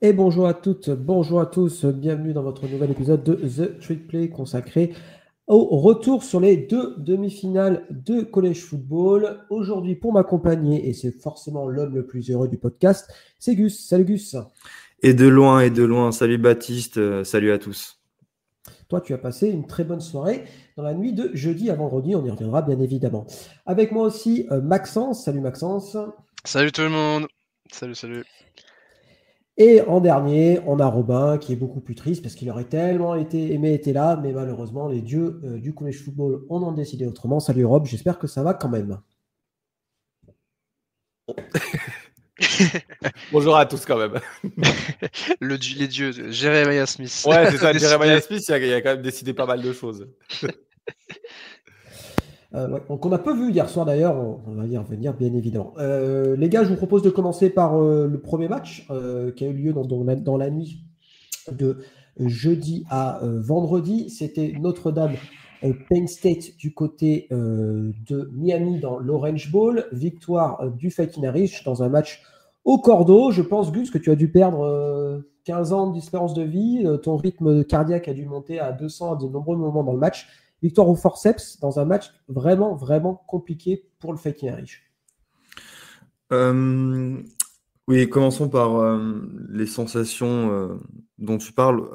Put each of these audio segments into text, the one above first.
Et bonjour à toutes, bonjour à tous, bienvenue dans votre nouvel épisode de The Trick Play consacré au retour sur les deux demi-finales de College Football. Aujourd'hui, pour m'accompagner, et c'est forcément l'homme le plus heureux du podcast, c'est Gus. Salut Gus. Et de loin, salut Baptiste, salut à tous. Toi, tu as passé une très bonne soirée dans la nuit de jeudi à vendredi, on y reviendra bien évidemment. Avec moi aussi, Maxence. Salut Maxence. Salut tout le monde. Salut. Et en dernier, on a Robin qui est beaucoup plus triste parce qu'il aurait tellement aimé être là, mais malheureusement, les dieux du college football en ont décidé autrement. Salut Rob, j'espère que ça va quand même. Bonjour à tous quand même. Les dieux, Jeremiah Smith. Ouais, c'est ça, Décidé. Jeremiah Smith, il a quand même décidé pas mal de choses. Ouais, donc on a peu vu hier soir d'ailleurs, on va y revenir bien évidemment. Les gars, je vous propose de commencer par le premier match qui a eu lieu dans la nuit de jeudi à vendredi. C'était Notre-Dame Penn State du côté de Miami dans l'Orange Bowl. Victoire du Fighting Irish dans un match au cordeau. Je pense, Gus, que tu as dû perdre 15 ans d'espérance de vie. Ton rythme cardiaque a dû monter à 200 à de nombreux moments dans le match. Victoire au forceps dans un match vraiment, vraiment compliqué pour le Fighting Irish. Euh, oui, commençons par les sensations dont tu parles.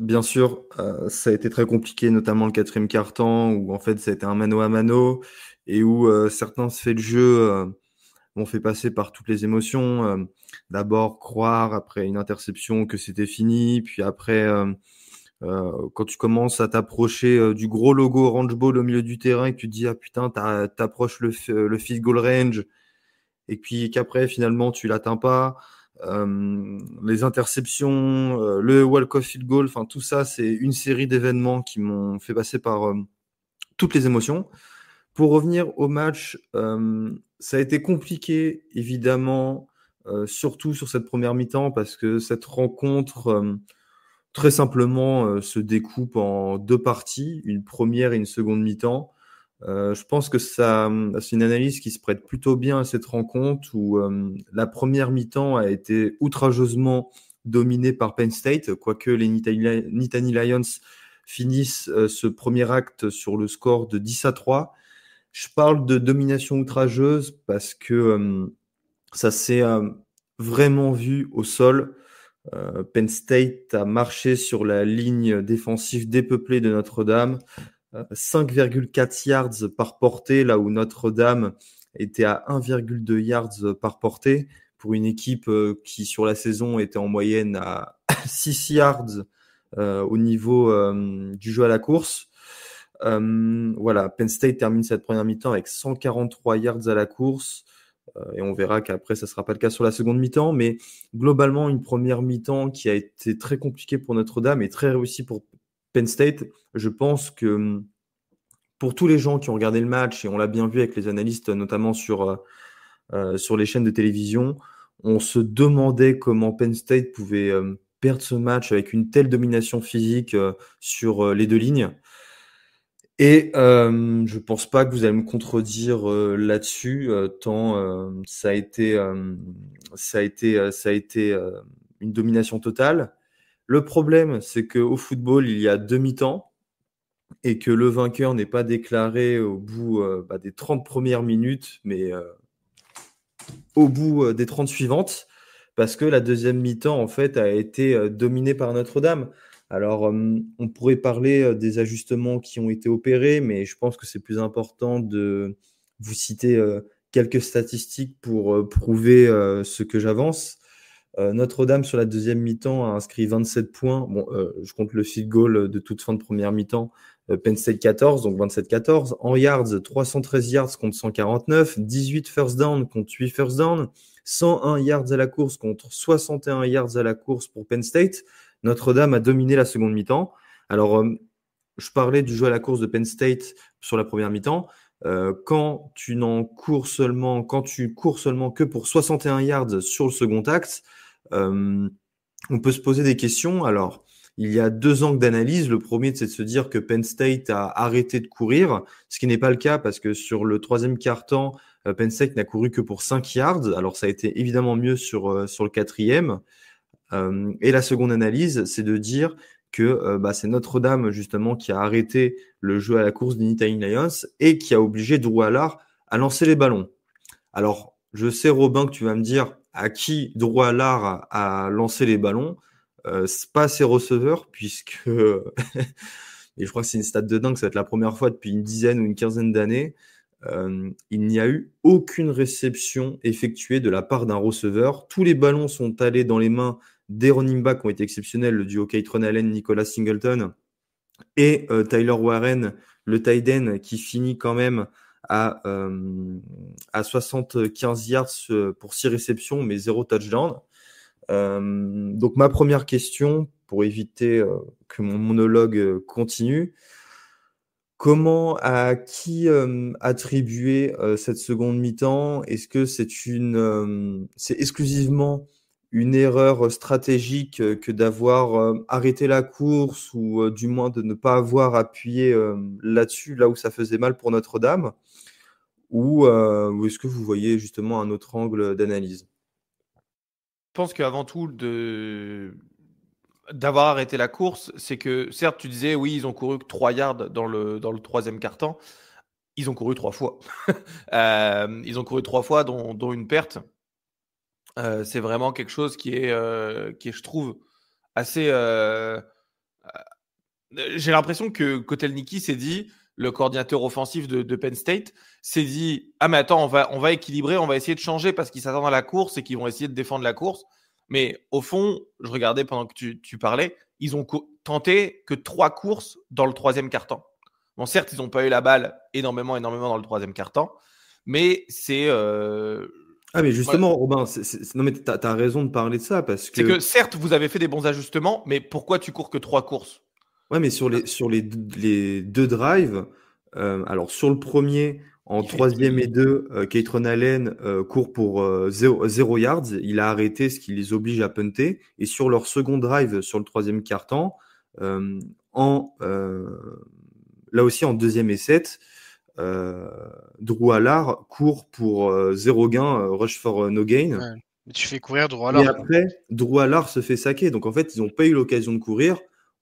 Bien sûr, ça a été très compliqué, notamment le quatrième quart-temps, où en fait ça a été un mano à mano, et où certains faits de jeu m'ont fait passer par toutes les émotions. D'abord croire, après une interception, que c'était fini, puis après... quand tu commences à t'approcher du gros logo Orange Bowl au milieu du terrain et que tu te dis, ah putain, t'approches le field goal range, et puis qu'après, finalement, tu l'atteins pas. Les interceptions, le walk-off field goal, enfin, tout ça, c'est une série d'événements qui m'ont fait passer par toutes les émotions. Pour revenir au match, ça a été compliqué, évidemment, surtout sur cette première mi-temps, parce que cette rencontre très simplement se découpe en deux parties, une première et une seconde mi-temps. Je pense que c'est une analyse qui se prête plutôt bien à cette rencontre où la première mi-temps a été outrageusement dominée par Penn State, quoique les Nittany Lions finissent ce premier acte sur le score de 10-3. Je parle de domination outrageuse parce que ça s'est vraiment vu au sol. Penn State a marché sur la ligne défensive dépeuplée de Notre-Dame, 5,4 yards par portée, là où Notre-Dame était à 1,2 yards par portée, pour une équipe qui, sur la saison, était en moyenne à 6 yards au niveau du jeu à la course. Voilà, Penn State termine cette première mi-temps avec 143 yards à la course. Et on verra qu'après, ça ne sera pas le cas sur la seconde mi-temps. Mais globalement, une première mi-temps qui a été très compliquée pour Notre-Dame et très réussie pour Penn State. Je pense que pour tous les gens qui ont regardé le match, et on l'a bien vu avec les analystes, notamment sur les chaînes de télévision, on se demandait comment Penn State pouvait perdre ce match avec une telle domination physique sur les deux lignes. Et je pense pas que vous allez me contredire là-dessus, tant ça a été une domination totale. Le problème, c'est qu'au football, il y a deux mi-temps et que le vainqueur n'est pas déclaré au bout des 30 premières minutes, mais au bout des 30 suivantes, parce que la deuxième mi-temps, en fait, a été dominée par Notre-Dame. Alors, on pourrait parler des ajustements qui ont été opérés, mais je pense que c'est plus important de vous citer quelques statistiques pour prouver ce que j'avance. Notre-Dame, sur la deuxième mi-temps, a inscrit 27 points. Bon, je compte le field goal de toute fin de première mi-temps. Penn State 14, donc 27-14. En yards, 313 yards contre 149. 18 first down contre 8 first down. 101 yards à la course contre 61 yards à la course pour Penn State. Notre-Dame a dominé la seconde mi-temps. Alors, je parlais du jeu à la course de Penn State sur la première mi-temps. Quand tu cours seulement que pour 61 yards sur le second acte, on peut se poser des questions. Alors, il y a deux angles d'analyse. Le premier, c'est de se dire que Penn State a arrêté de courir, ce qui n'est pas le cas parce que sur le troisième quart-temps, Penn State n'a couru que pour 5 yards. Alors, ça a été évidemment mieux sur le quatrième. Et la seconde analyse, c'est de dire que c'est Notre-Dame justement qui a arrêté le jeu à la course des Nittany Lions et qui a obligé Drew Allard à lancer les ballons. Alors, je sais, Robin, que tu vas me dire à qui Drew Allard a lancé les ballons. C'est pas ses receveurs, puisque et je crois que c'est une stat de dingue, ça va être la première fois depuis une dizaine ou une quinzaine d'années. Il n'y a eu aucune réception effectuée de la part d'un receveur. Tous les ballons sont allés dans les mains des running backs qui ont été exceptionnels, le duo Kaytron Allen, Nicolas Singleton et Tyler Warren, le tight end qui finit quand même à 75 yards pour 6 réceptions, mais 0 touchdown. Donc ma première question, pour éviter que mon monologue continue, à qui attribuer cette seconde mi-temps? Est-ce que c'est c'est exclusivement une erreur stratégique que d'avoir arrêté la course ou du moins de ne pas avoir appuyé là-dessus, là où ça faisait mal pour Notre-Dame? Ou est-ce que vous voyez justement un autre angle d'analyse? Je pense qu'avant tout, d'avoir arrêté la course, c'est que, certes, tu disais, oui, ils ont couru que 3 yards dans le troisième quart-temps. Ils ont couru 3 fois. Ils ont couru 3 fois, dont une perte. C'est vraiment quelque chose qui est, je trouve, assez... j'ai l'impression que Kotelnicki s'est dit, le coordinateur offensif de Penn State, s'est dit « Ah mais attends, on va équilibrer, on va essayer de changer parce qu'ils s'attendent à la course et qu'ils vont essayer de défendre la course. » Mais au fond, je regardais pendant que tu parlais, ils ont tenté que 3 courses dans le troisième quart-temps. Bon, certes, ils n'ont pas eu la balle énormément dans le troisième quart-temps, mais c'est... Ah mais justement, Robin, non mais t'as raison de parler de ça parce que... C'est que certes, vous avez fait des bons ajustements, mais pourquoi tu cours que 3 courses? Ouais, mais sur les 2 drives, alors sur le premier, en troisième et 2, Kaytron Allen court pour 0 yards. Il a arrêté, ce qui les oblige à punter. Et sur leur second drive, sur le troisième quart-temps, là aussi en deuxième et 7, Drew Allard court pour 0 gain, rush for no gain. Ouais. Mais tu fais courir Drew Et Allard. après, Drew Allard se fait saquer. Donc en fait, ils n'ont pas eu l'occasion de courir.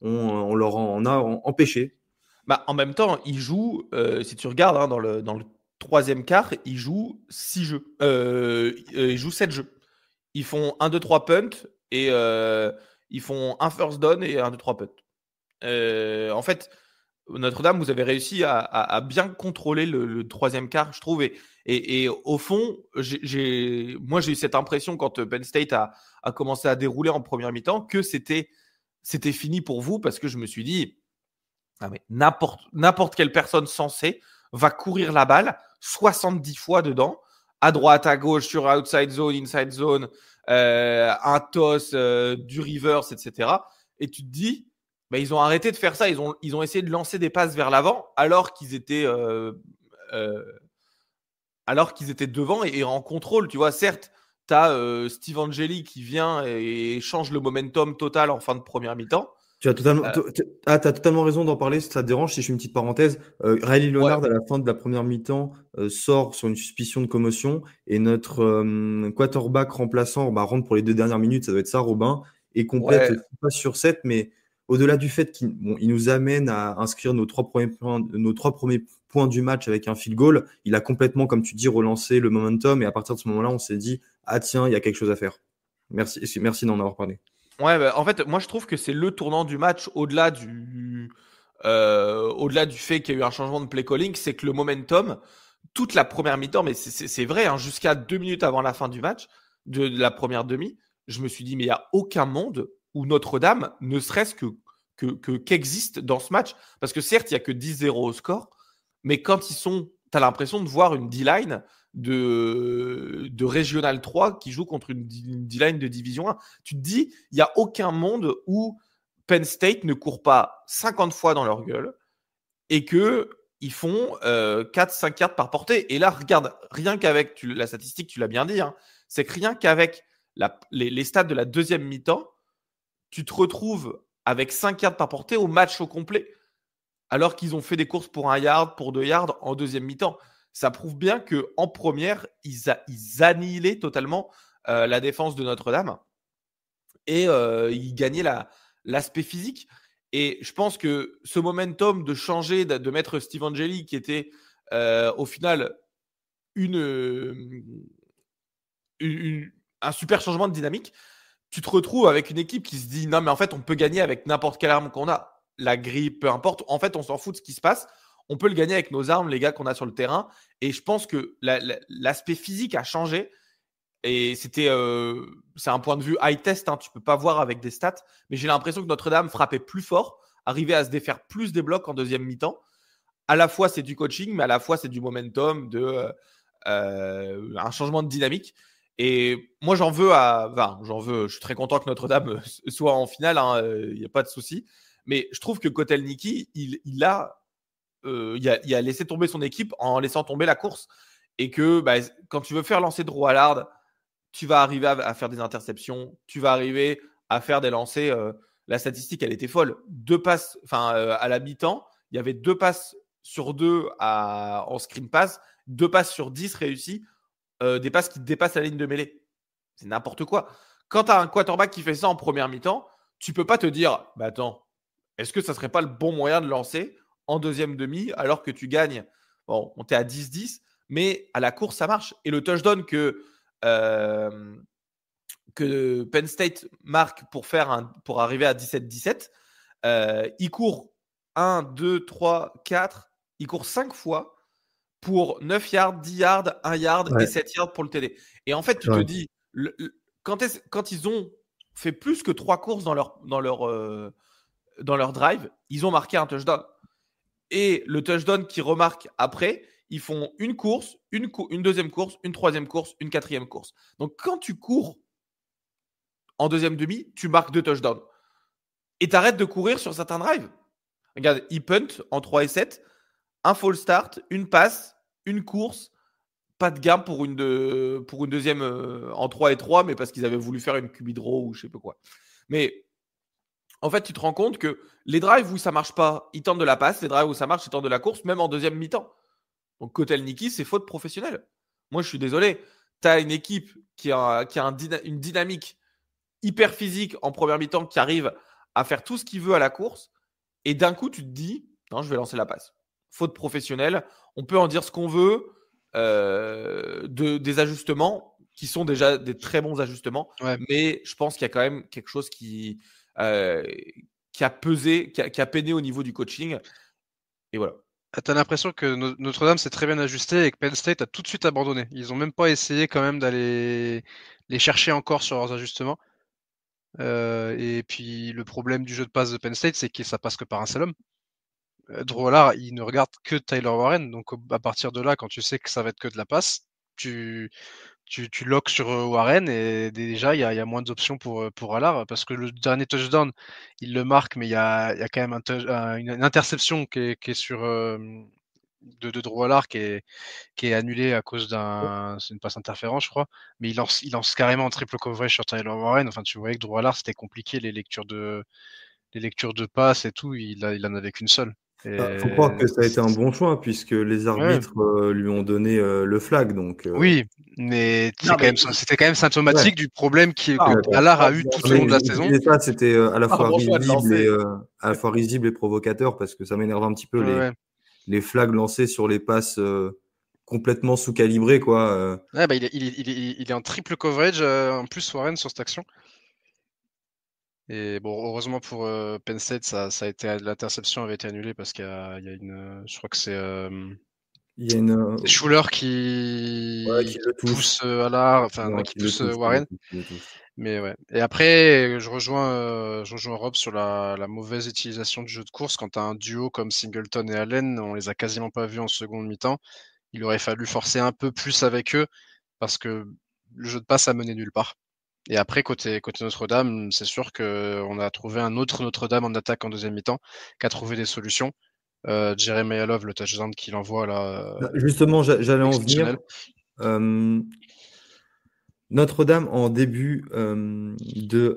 On leur en a empêché. Bah, en même temps, il joue, si tu regardes dans le troisième quart, il joue 6 jeux. Il joue 7 jeux. Ils font 1, 2, 3 punt et ils font un first down et 1, 2, 3 punt. En fait, Notre-Dame, vous avez réussi à bien contrôler le troisième quart, je trouve. Et au fond, moi, j'ai eu cette impression quand Penn State a commencé à dérouler en première mi-temps que c'était fini pour vous parce que je me suis dit, ah mais n'importe quelle personne sensée va courir la balle 70 fois dedans, à droite, à gauche, sur outside zone, inside zone, un toss, du reverse, etc. Et tu te dis, bah, ils ont arrêté de faire ça. Ils ont essayé de lancer des passes vers l'avant alors qu'ils étaient devant et en contrôle. Tu vois, certes, tu as Steve Angeli qui vient et change le momentum total en fin de première mi-temps. Tu as totalement raison d'en parler, si ça te dérange, si je fais une petite parenthèse. Riley Leonard, à la fin de la première mi-temps, sort sur une suspicion de commotion et notre quarterback remplaçant rentre pour les 2 dernières minutes, ça doit être ça, Robin, et complète 6 passes sur 7, mais au-delà du fait qu'il nous amène à inscrire nos 3 premiers points du match avec un field goal, il a complètement, comme tu dis, relancé le momentum et à partir de ce moment-là, on s'est dit « Ah tiens, il y a quelque chose à faire ». Merci d'en avoir parlé. Ouais, bah, en fait, moi je trouve que c'est le tournant du match au-delà du fait qu'il y a eu un changement de play calling, c'est que le momentum, toute la première mi-temps, mais c'est vrai, hein, jusqu'à 2 minutes avant la fin du match, de la première demi, je me suis dit, mais il n'y a aucun monde où Notre-Dame ne serait-ce qu'existe dans ce match. Parce que certes, il n'y a que 10-0 au score, mais quand tu as l'impression de voir une D-line de Régional 3 qui joue contre une D-line de Division 1. Tu te dis, il n'y a aucun monde où Penn State ne court pas 50 fois dans leur gueule et qu'ils font 4-5 yards par portée. Et là, regarde, rien qu'avec la statistique, tu l'as bien dit, hein, c'est que rien qu'avec les stats de la deuxième mi-temps, tu te retrouves avec 5 yards par portée au match au complet, alors qu'ils ont fait des courses pour 1 yard, pour 2 yards en deuxième mi-temps. Ça prouve bien qu'en première, ils annihilaient totalement la défense de Notre-Dame. et il gagnait l'aspect physique. Et je pense que ce momentum de changer, de mettre Steve Angeli, qui était au final un super changement de dynamique, tu te retrouves avec une équipe qui se dit non mais en fait on peut gagner avec n'importe quelle arme qu'on a, la grille, peu importe, en fait on s'en fout de ce qui se passe, on peut le gagner avec nos armes, les gars qu'on a sur le terrain. Et je pense que l'aspect physique a changé. Et c'est un point de vue high test, hein, tu peux pas voir avec des stats, mais j'ai l'impression que Notre-Dame frappait plus fort, arrivait à se défaire plus des blocs en deuxième mi-temps. À la fois c'est du coaching, mais à la fois c'est du momentum, un changement de dynamique. Et moi je suis très content que Notre-Dame soit en finale, il n'y a pas de souci. Mais je trouve que Kotelnicki, il a laissé tomber son équipe en laissant tomber la course. Et que quand tu veux faire lancer Drew Allard, tu vas arriver à faire des interceptions, tu vas arriver à faire des lancers. La statistique, elle était folle. 2 passes, à la mi-temps, il y avait 2 passes sur 2 en screen pass, 2 passes sur 10 réussies, des passes qui dépassent la ligne de mêlée. C'est n'importe quoi. Quand tu as un quarterback qui fait ça en première mi-temps, tu peux pas te dire, attends, est-ce que ça serait pas le bon moyen de lancer en deuxième demi alors que tu gagnes? Bon, on était à 10-10, mais à la course, ça marche. Et le touchdown que Penn State marque pour arriver à 17-17, il court 1, 2, 3, 4, il court 5 fois pour 9 yards, 10 yards, 1 yard et 7 yards pour le TD. Et en fait, tu te dis, quand ils ont fait plus que 3 courses dans leur drive, ils ont marqué un touchdown. Et le touchdown qu'ils remarquent après, ils font une course, une deuxième course, une troisième course, une quatrième course. Donc, quand tu cours en deuxième demi, tu marques 2 touchdowns. Et tu arrêtes de courir sur certains drives. Regarde, ils punt en 3 et 7, un false start, une passe, une course, pas de gain pour une deuxième en 3 et 3, mais parce qu'ils avaient voulu faire une QB draw ou je sais pas quoi. Mais en fait, tu te rends compte que les drives où ça marche pas, ils tentent de la passe, les drives où ça marche, ils tentent de la course, même en deuxième mi-temps. Donc, Kotelnicki, c'est faute professionnelle. Moi, je suis désolé. Tu as une équipe qui a une dynamique hyper physique en première mi-temps qui arrive à faire tout ce qu'il veut à la course. Et d'un coup, tu te dis, non, je vais lancer la passe. Faute professionnelle. On peut en dire ce qu'on veut. Des ajustements qui sont déjà des très bons ajustements. Ouais. Mais je pense qu'il y a quand même quelque chose qui a pesé, qui a peiné au niveau du coaching. Et voilà. T'as l'impression que Notre-Dame s'est très bien ajusté et que Penn State a tout de suite abandonné. Ils n'ont même pas essayé quand même d'aller les chercher encore sur leurs ajustements. Et puis le problème du jeu de passe de Penn State, c'est que ça passe que par un seul homme. Drew Allard, il ne regarde que Tyler Warren. Donc à partir de là, quand tu sais que ça va être que de la passe, tu locks sur Warren et déjà il y a moins d'options pour Allard parce que le dernier touchdown il le marque, mais il y a quand même une interception qui est sur de Drew Allard qui est annulée à cause c'est une passe interférence je crois, mais il lance carrément en triple coverage sur Tyler Warren. Enfin tu voyais que Drew Allard c'était compliqué, les lectures de passes et tout, il en avait qu'une seule. Il faut croire que ça a été un bon choix puisque les arbitres lui ont donné le flag. Donc, oui, mais c'était quand même symptomatique du problème que Allard a eu tout au long de la saison. Ça, c'était à la fois risible et provocateur parce que ça m'énerve un petit peu les flags lancés sur les passes complètement sous-calibrées, quoi. Il est en triple coverage en plus Warren sur cette action. Et bon, heureusement pour Penn State, l'interception avait été annulée parce qu'il y a je crois que c'est Schuler qui pousse Allard, qui pousse Warren. Mais ouais. Et après, je rejoins Rob sur la mauvaise utilisation du jeu de course. Quand tu as un duo comme Singleton et Allen, on les a quasiment pas vus en seconde mi-temps. Il aurait fallu forcer un peu plus avec eux parce que le jeu de passe a mené nulle part. Et après, côté Notre-Dame, c'est sûr qu'on a trouvé un autre Notre-Dame en attaque en deuxième mi-temps qui a trouvé des solutions. Jeremiah Love, le touchdown qu'il envoie là. Justement, j'allais en venir. Notre-Dame, en début de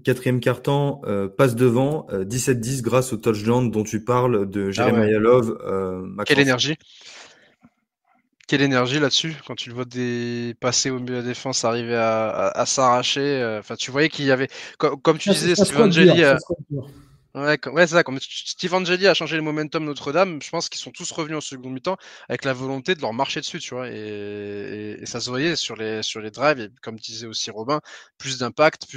quatrième quart-temps, passe devant 17-10 grâce au touchdown dont tu parles de Jeremiah Love. Quelle énergie! Quelle énergie là-dessus, quand tu le vois passer au milieu de la défense, arriver à s'arracher. Enfin, tu voyais qu'il y avait, comme tu disais, Ça se Steve dur, Angeli. ça se dur. Ouais, c'est ça. Comme Steve Angeli a changé le momentum Notre-Dame, je pense qu'ils sont tous revenus en seconde mi-temps avec la volonté de leur marcher dessus, tu vois. Et ça se voyait sur les drives. Et comme disait aussi Robin, plus d'impact,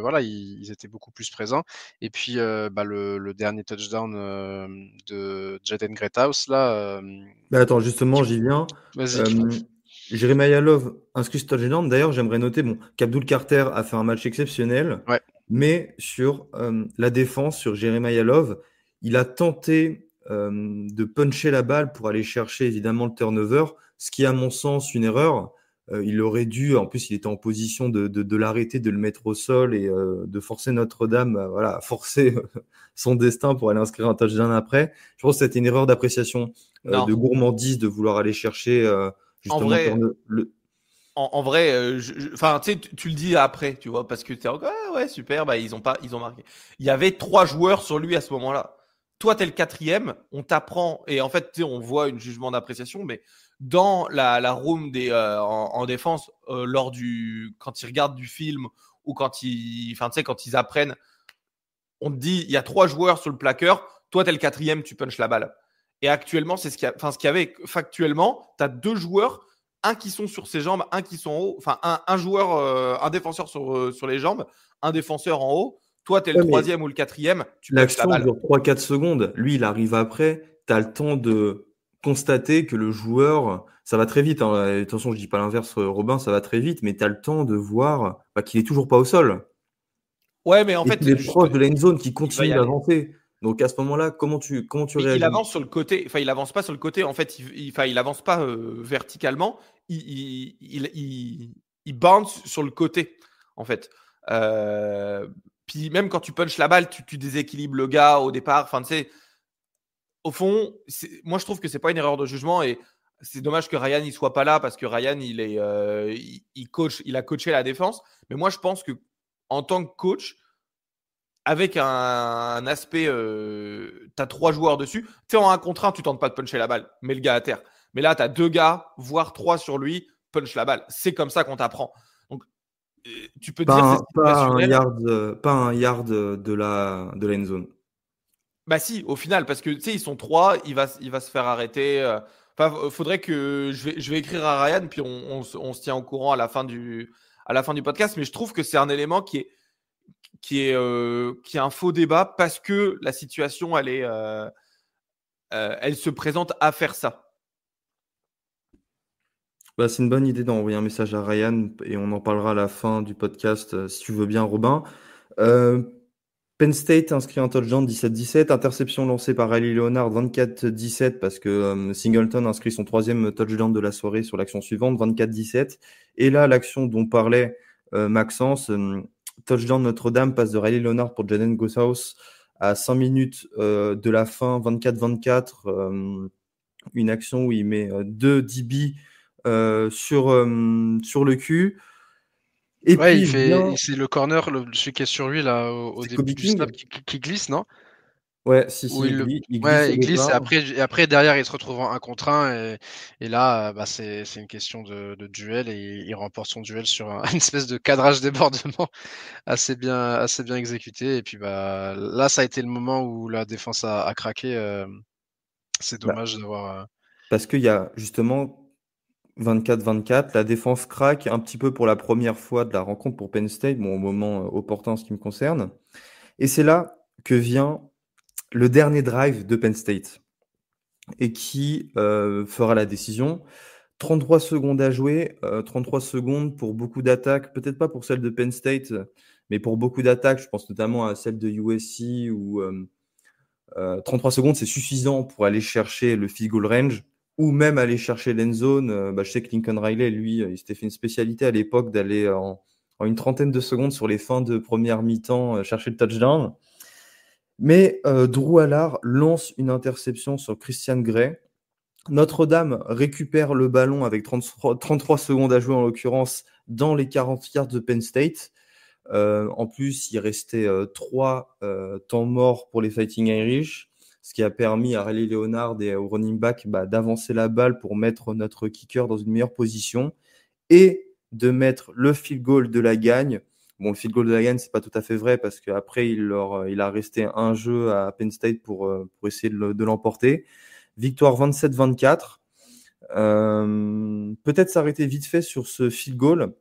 voilà, ils étaient beaucoup plus présents. Et puis, le dernier touchdown de Jaden Greathouse là. Attends, justement, j'y viens. Vas-y. Jeremiah Love inscrit ce touchdown. D'ailleurs, j'aimerais noter qu'Abdul Carter a fait un match exceptionnel, Ouais. mais sur la défense, sur Jeremiah Love, il a tenté de puncher la balle pour aller chercher évidemment le turnover, ce qui est à mon sens une erreur. Il aurait dû, en plus, il était en position de l'arrêter, de le mettre au sol et de forcer Notre-Dame à forcer son destin pour aller inscrire un touchdown après. Je pense que c'était une erreur d'appréciation, de gourmandise, de vouloir aller chercher justement en vrai, enfin, tu sais, tu le dis après, tu vois, parce que t'es encore, ouais, super, ils ont marqué. Il y avait 3 joueurs sur lui à ce moment-là. Toi, t'es le 4e, on t'apprend, et en fait, tu sais, on voit une jugement d'appréciation, mais dans la room en défense, quand ils regardent du film ou quand ils apprennent, on te dit, il y a 3 joueurs sur le plaqueur, toi, t'es le 4e, tu punches la balle. Et actuellement, c'est ce qu'il y avait factuellement, t'as 2 joueurs, un qui sont sur ses jambes, un qui sont en haut, enfin un joueur, un défenseur sur les jambes, un défenseur en haut. Toi, tu es le 3e ou le 4e, tu punches la balle. L'action dure 3-4 secondes. Lui, il arrive après. Tu as le temps de constater que le joueur, ça va très vite. Hein. Attention, je dis pas l'inverse, Robin, ça va très vite, mais tu as le temps de voir qu'il est toujours pas au sol. Ouais, mais en fait, il est proche de la end zone qui continue d'avancer. Donc à ce moment-là, comment tu réagis? Il avance sur le côté. Enfin, il avance pas sur le côté. En fait, il avance pas verticalement. Il bounce sur le côté, en fait. Puis même quand tu punches la balle, tu déséquilibres le gars au départ. Enfin, tu sais, au fond, moi je trouve que c'est pas une erreur de jugement et c'est dommage que Ryan il soit pas là parce que Ryan il a coaché la défense. Mais moi je pense que en tant que coach, avec un aspect, tu as 3 joueurs dessus. Tu sais, en 1 contre 1, tu tentes pas de puncher la balle, mets le gars à terre. Mais là, tu as 2 gars, voire 3 sur lui, punch la balle. C'est comme ça qu'on t'apprend. Donc, tu peux dire c'est situationnel. Pas un yard de la end zone. Bah si, au final, parce que tu sais, ils sont 3, il va se faire arrêter. Faudrait que je vais écrire à Ryan, puis on se tient au courant à la fin du podcast. Mais je trouve que c'est un élément qui est un faux débat parce que la situation, elle se présente à faire ça. C'est une bonne idée d'envoyer un message à Ryan et on en parlera à la fin du podcast si tu veux bien, Robin. Penn State inscrit un touchdown 17-17, interception lancée par Riley Leonard 24-17 parce que Singleton inscrit son 3e touchdown de la soirée sur l'action suivante 24-17. Et là, l'action dont parlait Maxence, touchdown Notre-Dame, passe de Riley Leonard pour Jaden Greathouse à 5 minutes de la fin, 24-24. Une action où il met 2 DB sur le cul. Et puis c'est le corner, celui qui est sur lui là au début du snap qui glisse, non? Ouais, il glisse et après derrière il se retrouve en 1 contre 1 et là c'est une question de duel et il remporte son duel sur une espèce de cadrage débordement assez bien exécuté et puis là ça a été le moment où la défense a craqué. C'est dommage d'avoir. Parce qu'il y a justement 24-24, la défense craque un petit peu pour la première fois de la rencontre pour Penn State, au moment opportun en ce qui me concerne. Et c'est là que vient le dernier drive de Penn State et qui fera la décision. 33 secondes à jouer, 33 secondes pour beaucoup d'attaques, peut-être pas pour celle de Penn State, mais pour beaucoup d'attaques, je pense notamment à celle de USC où 33 secondes c'est suffisant pour aller chercher le field goal range ou même aller chercher l'end zone. Je sais que Lincoln Riley, lui, il s'était fait une spécialité à l'époque d'aller en une trentaine de secondes sur les fins de première mi-temps chercher le touchdown. Mais Drew Allard lance une interception sur Christian Gray. Notre-Dame récupère le ballon avec 33 secondes à jouer en l'occurrence dans les 40 yards de Penn State. En plus, il restait 3 temps morts pour les Fighting Irish. ce qui a permis à Riley Leonard et au running back d'avancer la balle pour mettre notre kicker dans une meilleure position et de mettre le field goal de la gagne. Bon, le field goal de la gagne, c'est pas tout à fait vrai parce qu'après, il a resté un jeu à Penn State pour essayer de l'emporter. Victoire 27-24. Peut-être s'arrêter vite fait sur ce field goal.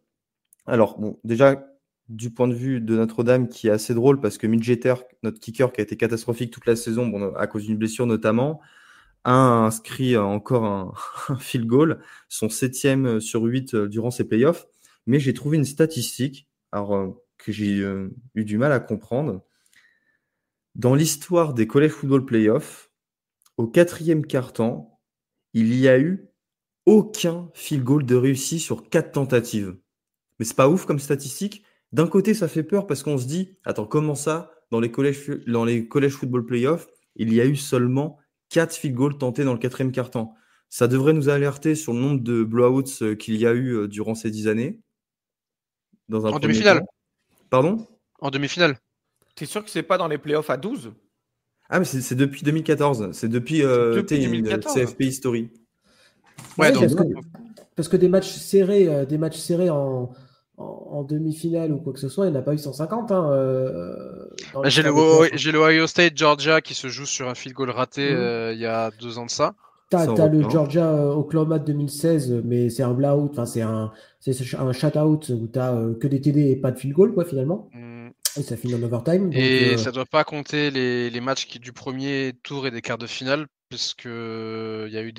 Alors, bon, déjà, du point de vue de Notre-Dame, qui est assez drôle parce que Mitch Jeter, notre kicker qui a été catastrophique toute la saison, bon, à cause d'une blessure notamment, a inscrit encore un field goal, son 7e sur 8 durant ses playoffs. Mais j'ai trouvé une statistique que j'ai eu du mal à comprendre. Dans l'histoire des college football playoffs, au 4e quart-temps, il y a eu aucun field goal de réussi sur 4 tentatives. Mais c'est pas ouf comme statistique. D'un côté, ça fait peur parce qu'on se dit, attends, comment ça, dans les college football playoffs, il y a eu seulement 4 field goals tentés dans le 4e quart-temps. Ça devrait nous alerter sur le nombre de blowouts qu'il y a eu durant ces 10 années. En demi-finale. Pardon ? En demi-finale. T'es sûr que c'est pas dans les playoffs à 12 ? Ah, mais c'est depuis 2014. C'est depuis 2014. CFP History. Ouais, Ouais, donc, parce que des matchs serrés en demi-finale ou quoi que ce soit, il n'y en a pas eu 150. j'ai le Ohio State Georgia qui se joue sur un field goal raté il y a 2 ans de ça. T'as le Georgia Oklahoma de 2016, mais c'est un blowout, enfin c'est un shutout où t'as que des TD et pas de field goal quoi finalement. Et ça finit en overtime. Et ça doit pas compter les matchs du premier tour et des quarts de finale, puisque il y a eu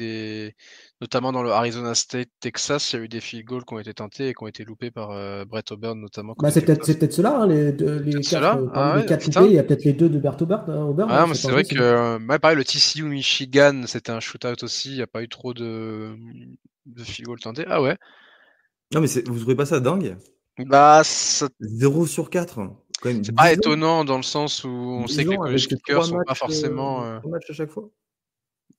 notamment dans le Arizona State Texas, il y a eu des field goals qui ont été tentés et qui ont été loupés par Brett Auburn notamment. C'est peut-être cela, les 4 loupés, il y a peut-être les 2 de Brett Auburn. Mais c'est vrai que pareil, le TCU Michigan, c'était un shootout aussi, il n'y a pas eu trop de field goals tentés. Ah ouais. Non mais vous trouvez pas ça dingue ? 0 sur 4. Quand même, c'est pas étonnant dans le sens où on sait que les college kickers sont pas forcément. 3 matchs à chaque fois.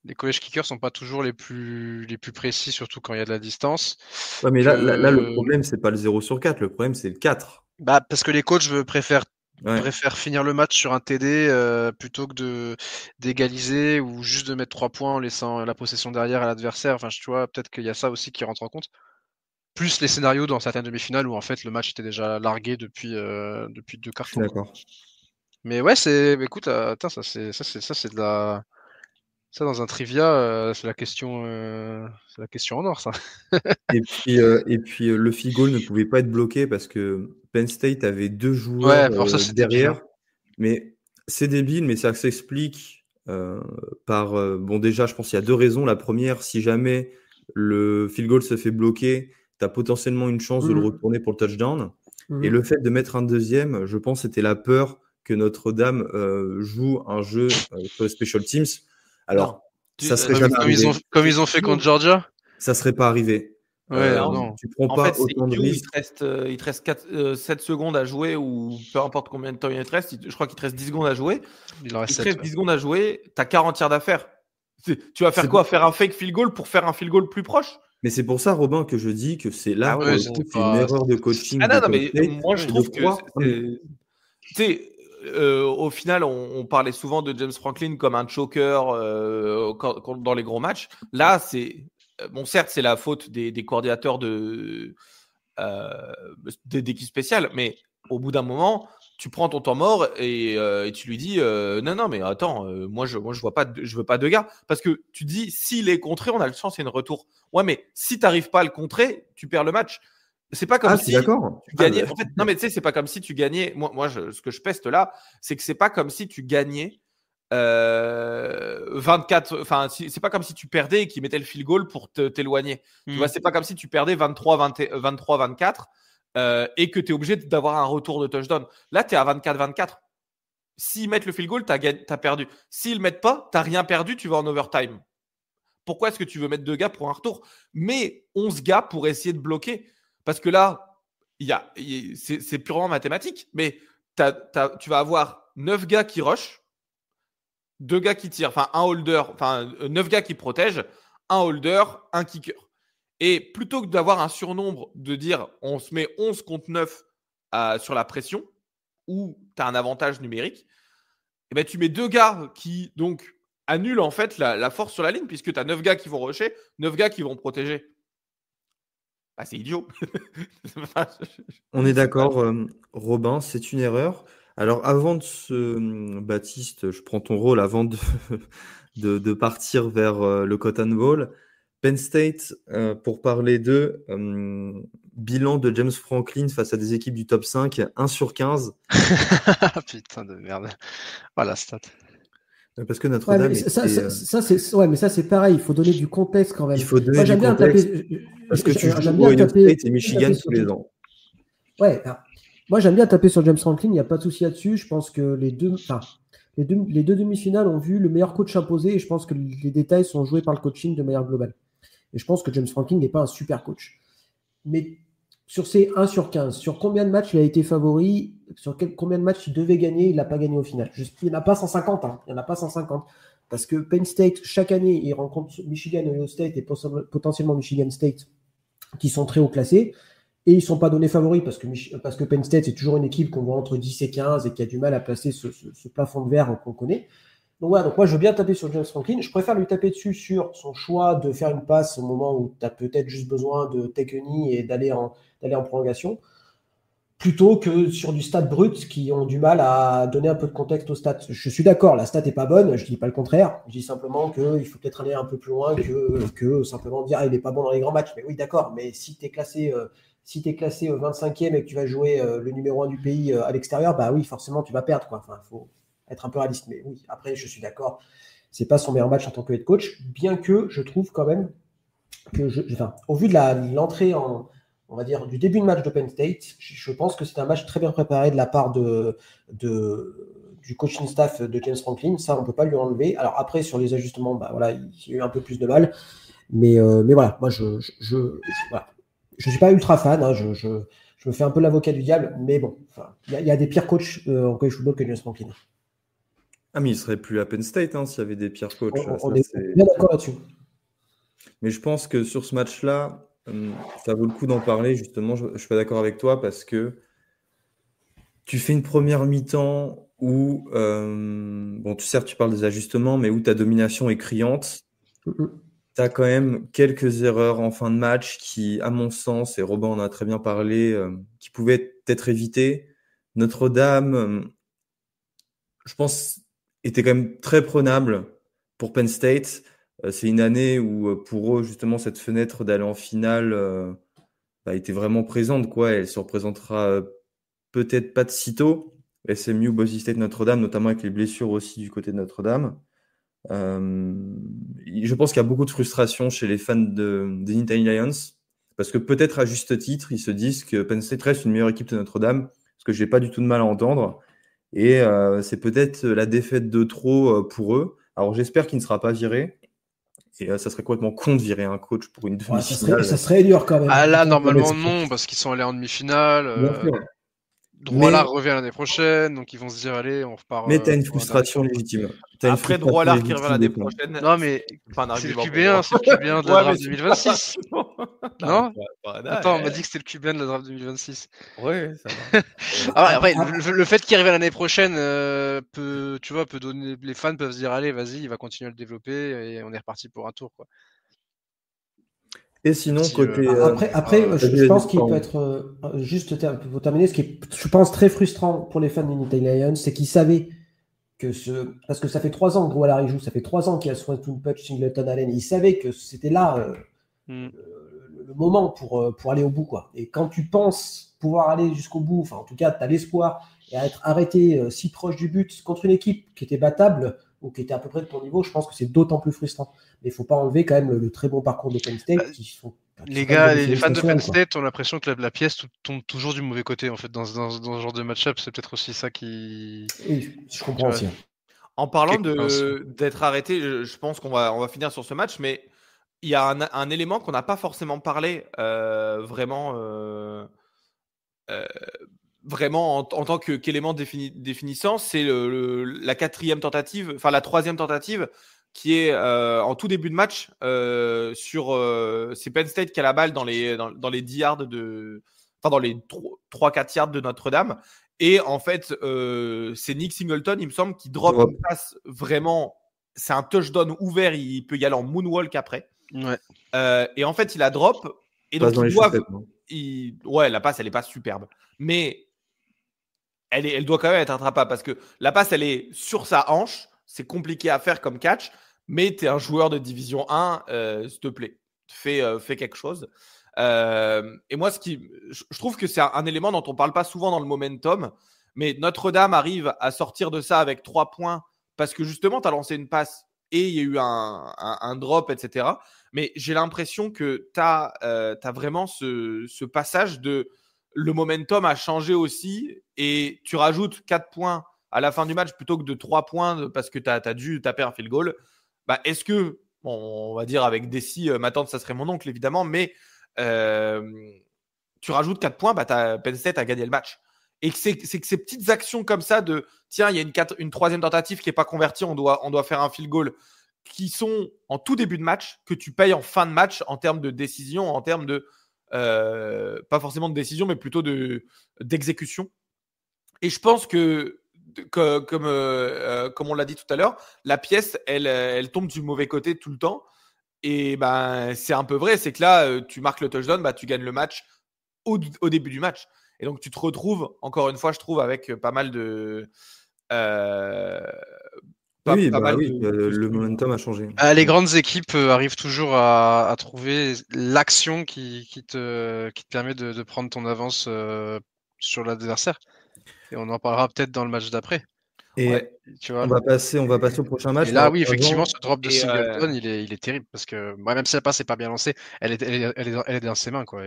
Les college kickers sont pas toujours les plus précis, surtout quand il y a de la distance. Ouais, mais là, le problème, c'est pas le 0 sur 4, le problème, c'est le 4. Parce que les coachs préfèrent finir le match sur un TD plutôt que d'égaliser ou juste de mettre 3 points en laissant la possession derrière à l'adversaire. Enfin, tu vois, peut-être qu'il y a ça aussi qui rentre en compte. Plus les scénarios dans certaines demi-finales où en fait le match était déjà largué depuis 2 cartons. D'accord. Mais ouais, écoute, ça c'est de la. Ça, dans un trivia, c'est la question en or, ça. Et puis le field goal ne pouvait pas être bloqué parce que Penn State avait 2 joueurs derrière. Mais c'est débile, mais ça s'explique par... bon, déjà, je pense qu'il y a 2 raisons. La première, si jamais le field goal se fait bloquer, tu as potentiellement une chance de le retourner pour le touchdown. Et le fait de mettre un deuxième, je pense c'était la peur que Notre-Dame joue un jeu sur les special teams. Alors, ça serait jamais arrivé. Comme ils ont fait contre Georgia. Ça serait pas arrivé. Non. Tu prends pas autant de risques. Il te reste 7 secondes à jouer ou peu importe combien de temps il te reste. Je crois qu'il te reste 10 secondes à jouer. Il te reste 10 secondes à jouer. Tu as 40 tirs d'affaires. Tu vas faire quoi ? Faire un fake field goal pour faire un field goal plus proche ? Mais c'est pour ça, Robin, que je dis que c'est là c'est une erreur de coaching. Moi, je trouve que tu sais, au final, on parlait souvent de James Franklin comme un choker dans les gros matchs. Là, bon, certes, c'est la faute des coordinateurs d'équipe spéciale, mais au bout d'un moment, tu prends ton temps mort et tu lui dis non, mais attends, moi je vois pas, je veux pas 2 gars, parce que tu dis s'il est contré, on a le chance, c'est une retour. Ouais, mais si t'arrives pas à le contrer, tu perds le match. C'est pas comme si tu gagnais. En fait, non, mais tu sais, c'est pas comme si tu gagnais. Moi, ce que je peste là, c'est que c'est pas comme si tu gagnais 24. Enfin, c'est pas comme si tu perdais et qu'ils mettaient le field goal pour t'éloigner. Tu vois, c'est pas comme si tu perdais 23-24 et que tu es obligé d'avoir un retour de touchdown. Là, tu es à 24-24. S'ils mettent le field goal, t'as perdu. S'ils mettent pas, t'as rien perdu, tu vas en overtime. Pourquoi est-ce que tu veux mettre 2 gars pour un retour ? Mais 11 gars pour essayer de bloquer. Parce que là, c'est purement mathématique. Mais tu vas avoir 9 gars qui rushent, 2 gars qui tirent, enfin un holder, enfin 9 gars qui protègent, un holder, un kicker. Et plutôt que d'avoir un surnombre, de dire on se met 11 contre 9 sur la pression, où tu as un avantage numérique, et ben, tu mets 2 gars qui donc annule en fait la force sur la ligne, puisque tu as 9 gars qui vont rusher, 9 gars qui vont protéger. Bah, c'est idiot. On est d'accord, Robin, c'est une erreur. Alors, avant de se. Baptiste, je prends ton rôle avant de partir vers le Cotton Bowl. Penn State, pour parler d'eux, bilan de James Franklin face à des équipes du top 5, 1/15. Putain de merde. Voilà, stat. Parce que Notre-Dame. Mais ça, c'est pareil. Il faut donner du contexte quand même. Il faut donner Moi, j'aime du bien contexte. taper. Parce que tu joues j'aime bien Ohio taper- State et Michigan taper tous les ans. Ouais, alors, moi j'aime bien taper sur James Franklin, il n'y a pas de souci là-dessus. Je pense que les deux demi-finales ont vu le meilleur coach imposé et je pense que les détails sont joués par le coaching de manière globale. Et je pense que James Franklin n'est pas un super coach. Mais sur ces 1/15, sur combien de matchs il a été favori, combien de matchs il devait gagner, il n'a pas gagné au final. Il n'y en a pas 150, hein. Il n'y en a pas 150. Parce que Penn State, chaque année, il rencontre Michigan, Ohio State et potentiellement Michigan State qui sont très haut classés. Et ils ne sont pas donnés favoris parce que Penn State, c'est toujours une équipe qu'on voit entre 10 et 15 et qui a du mal à placer ce plafond de verre qu'on connaît. Donc voilà, donc moi je veux bien taper sur James Franklin. Je préfère lui taper dessus sur son choix de faire une passe au moment où tu as peut-être juste besoin de take a knee et d'aller en prolongation, plutôt que sur du stat brut qui ont du mal à donner un peu de contexte au stat. Je suis d'accord, la stat n'est pas bonne, je ne dis pas le contraire. Je dis simplement qu'il faut peut-être aller un peu plus loin que simplement dire il n'est pas bon dans les grands matchs. Mais oui, d'accord, mais si tu es classé 25e et que tu vas jouer le numéro 1 du pays à l'extérieur, bah oui, forcément, tu vas perdre, quoi. Enfin, il faut être un peu réaliste. Mais oui, après, je suis d'accord. C'est pas son meilleur match en tant que head coach, bien que je trouve quand même que, au vu de l'entrée on va dire, du début de match de Penn State, je pense que c'est un match très bien préparé de la part du coaching staff de James Franklin. Ça, on ne peut pas lui enlever. Alors après, sur les ajustements, bah, voilà, il y a eu un peu plus de mal. Mais voilà, moi, je suis pas ultra fan. Hein, je me fais un peu l'avocat du diable. Mais bon, il y a des pires coachs en college football que James Franklin. Ah, mais il serait plus à Penn State s'il y avait des pires coachs. On est bien d'accord là-dessus. Mais je pense que sur ce match-là, ça vaut le coup d'en parler. Justement, je ne suis pas d'accord avec toi parce que tu fais une première mi-temps où, certes, tu parles des ajustements, mais où ta domination est criante. Tu as quand même quelques erreurs en fin de match qui, à mon sens, et Robin en a très bien parlé, qui pouvaient être évitées. Notre-Dame, je pense, était quand même très prenable pour Penn State. C'est une année où, pour eux, justement, cette fenêtre d'aller en finale était vraiment présente, quoi. Elle se représentera peut-être pas de sitôt. SMU, Boise State, Notre-Dame, notamment avec les blessures aussi du côté de Notre-Dame. Je pense qu'il y a beaucoup de frustration chez les fans des Nittany Lions, parce que peut-être à juste titre, ils se disent que Penn State reste une meilleure équipe de Notre-Dame, ce que j'ai pas du tout de mal à entendre. Et c'est peut-être la défaite de trop pour eux. Alors j'espère qu'il ne sera pas viré. Et ça serait complètement con de virer un coach pour une demi-finale. Ça serait dur quand même. Ah là, normalement non, parce qu'ils sont allés en demi-finale. Droit-Lard revient l'année prochaine, donc ils vont se dire allez, on repart. Mais t'as une frustration légitime. Après Droit-Lard qui revient l'année prochaine. Non mais c'est le QB1 de la draft 2026. Non. Attends, on m'a dit que c'était le QB1 de la draft 2026. Ouais, ça va. Après, le fait qu'il revienne l'année prochaine peut donner, les fans peuvent se dire allez, vas-y, il va continuer à le développer et on est reparti pour un tour, quoi. Et sinon, côté. Après, je pense qu'il peut être. Juste pour terminer, ce qui est, je pense, très frustrant pour les fans des Nittany Lions, c'est qu'ils savaient que parce que ça fait 3 ans que Droit-Lard y joue, ça fait 3 ans qu'il y a Swanton, Putch, Singleton, Allen. Ils savaient que c'était là le moment pour aller au bout, quoi. Et quand tu penses pouvoir aller jusqu'au bout, enfin, en tout cas, tu as l'espoir et à être arrêté si proche du but contre une équipe qui était battable ou qui était à peu près de ton niveau, je pense que c'est d'autant plus frustrant. Mais il ne faut pas enlever quand même le très bon parcours de Penn State. Les fans de Penn State ont l'impression que la pièce tombe toujours du mauvais côté. En fait, dans ce genre de match-up, c'est peut-être aussi ça qui. Oui, je comprends aussi. En parlant d'être arrêté, je pense qu'on va finir sur ce match, mais il y a un élément qu'on n'a pas forcément parlé vraiment en tant qu'élément définissant, c'est la troisième tentative qui est en tout début de match c'est Penn State qui a la balle dans les 10 yards dans les 3-4 yards de Notre-Dame. Et en fait, c'est Nick Singleton, il me semble, qui drop une passe vraiment c'est un touchdown ouvert, il peut y aller en moonwalk après. Ouais. Et en fait, il a drop. Et donc, Passe dans les chaussettes, non ouais, la passe, elle est pas superbe. Mais elle doit quand même être attrapable parce que la passe, elle est sur sa hanche. C'est compliqué à faire comme catch. Mais tu es un joueur de division 1, s'il te plaît, fais quelque chose. Et moi, je trouve que c'est un élément dont on parle pas souvent dans le momentum. Mais Notre-Dame arrive à sortir de ça avec 3 points parce que justement, tu as lancé une passe et il y a eu un drop, etc. Mais j'ai l'impression que tu as vraiment ce passage de le momentum a changé aussi et tu rajoutes 4 points à la fin du match plutôt que de 3 points parce que tu as dû taper un field goal. Bah, est-ce que, bon, on va dire avec Desi, ma tante, ça serait mon oncle évidemment, mais tu rajoutes 4 points, bah, Penn State a gagné le match. Et c'est que ces petites actions comme ça de tiens, il y a une troisième tentative qui n'est pas convertie, on doit faire un field goal, qui sont en tout début de match, que tu payes en fin de match en termes de décision, en termes de pas forcément de décision, mais plutôt d'exécution. Et je pense que comme on l'a dit tout à l'heure, la pièce, elle tombe du mauvais côté tout le temps. Et ben, c'est un peu vrai, c'est que là, tu marques le touchdown, bah, tu gagnes le match au début du match. Et donc, tu te retrouves, encore une fois, je trouve, avec pas mal de. Le momentum a changé. Les grandes équipes arrivent toujours à trouver l'action qui te permet de prendre ton avance sur l'adversaire. Et on en parlera peut-être dans le match d'après. Et ouais, tu vois. on va passer au prochain match. Et là, oui, effectivement, ce drop de Singleton, il est terrible parce que même si la passe n'est pas bien lancée, elle est dans ses mains, quoi.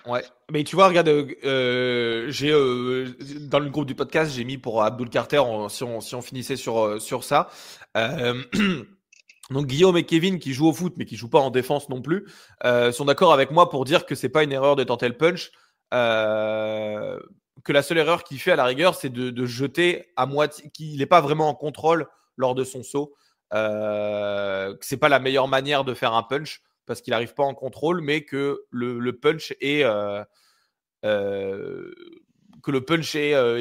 Ouais, mais tu vois, regarde, j'ai dans le groupe du podcast, j'ai mis pour Abdul Carter si on finissait sur ça. Donc Guillaume et Kevin qui jouent au foot mais qui jouent pas en défense non plus sont d'accord avec moi pour dire que c'est pas une erreur de tenter le punch. Que la seule erreur qu'il fait à la rigueur, c'est de jeter à moitié, qu'il n'est pas vraiment en contrôle lors de son saut. Que c'est pas la meilleure manière de faire un punch parce qu'il n'arrive pas en contrôle, mais que le punch est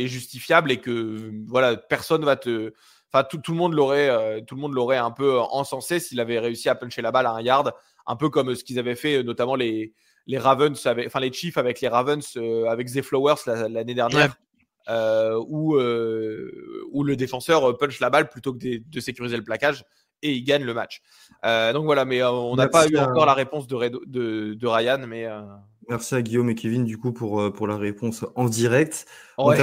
justifiable et que voilà, personne va te, enfin tout le monde l'aurait un peu encensé s'il avait réussi à puncher la balle à 1 yard, un peu comme ce qu'ils avaient fait notamment les Ravens, les Chiefs avec les Ravens avec Zay Flowers l'année dernière, où le défenseur punch la balle plutôt que de sécuriser le plaquage et il gagne le match. Donc voilà, mais on n'a pas eu encore la réponse de Ryan, mais merci à Guillaume et Kevin du coup pour la réponse en direct. Ouais.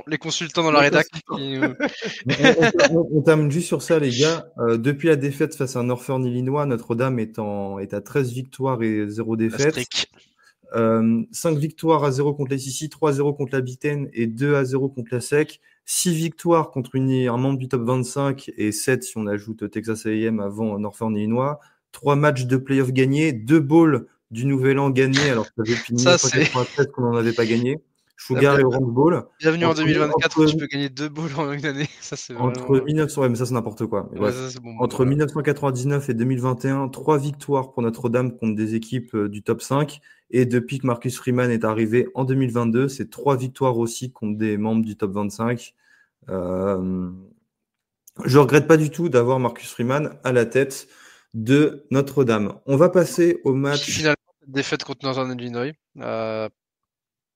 Les consultants dans la rédac. On termine juste sur ça, les gars. Depuis la défaite face à Northern Illinois, Notre-Dame est à 13 victoires et 0 défaites. 5 victoires à 0 contre la SEC, 3-0 contre la Big Ten et 2-0 contre la SEC. 6 victoires contre un membre du top 25 et 7 si on ajoute Texas A&M avant Northern Illinois. 3 matchs de playoff gagnés, 2 bowls du Nouvel An gagnés alors que depuis 1993 qu'on n'en avait pas gagné. Sugar et Orange Bowl. Bienvenue en 2024 où tu peux gagner 2 bowls en une année. Ça, c'est entre 1900, ouais, mais ça c'est n'importe quoi. Ouais, ça, bon, entre 1999 et 2021, 3 victoires pour Notre-Dame contre des équipes du top 5. Et depuis que Marcus Freeman est arrivé en 2022, c'est 3 victoires aussi contre des membres du top 25. Je regrette pas du tout d'avoir Marcus Freeman à la tête de Notre-Dame. On va passer au match. Finalement, cette défaite contre Northern Illinois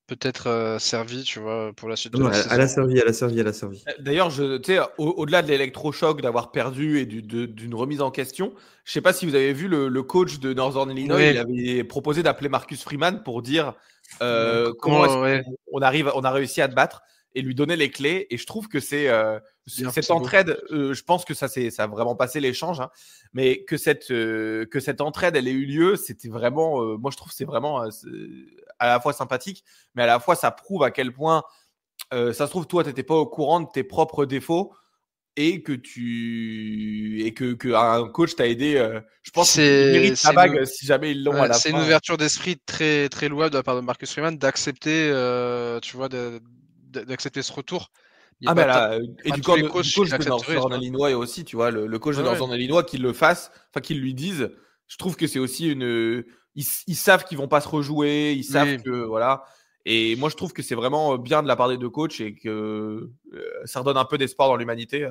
peut-être servi, tu vois, pour la suite de la saison. Elle a servi. D'ailleurs, au-delà de l'électrochoc d'avoir perdu et d'une remise en question, je sais pas si vous avez vu le coach de Northern Illinois, il avait proposé d'appeler Marcus Freeman pour dire comment on a réussi à te battre et lui donner les clés. Et je trouve que cette entraide, je pense que ça a vraiment passé l'échange, hein, mais que cette entraide, elle ait eu lieu, c'était vraiment, moi je trouve c'est vraiment à la fois sympathique, mais à la fois ça prouve à quel point ça se trouve toi t'étais pas au courant de tes propres défauts et que un coach t'a aidé. Je pense qu'il mérite la bague si jamais ils l'ont à la fin. C'est une ouverture d'esprit très très louable de la part de Marcus Freeman d'accepter, tu vois, d'accepter ce retour. Et du coach de Northern Illinois aussi, tu vois, le coach de Northern Illinois qu'il le fasse, enfin qu'il lui dise. Je trouve que c'est aussi ils savent qu'ils vont pas se rejouer, ils savent que voilà. Et moi, je trouve que c'est vraiment bien de la part des deux coachs et que ça redonne un peu d'espoir dans l'humanité.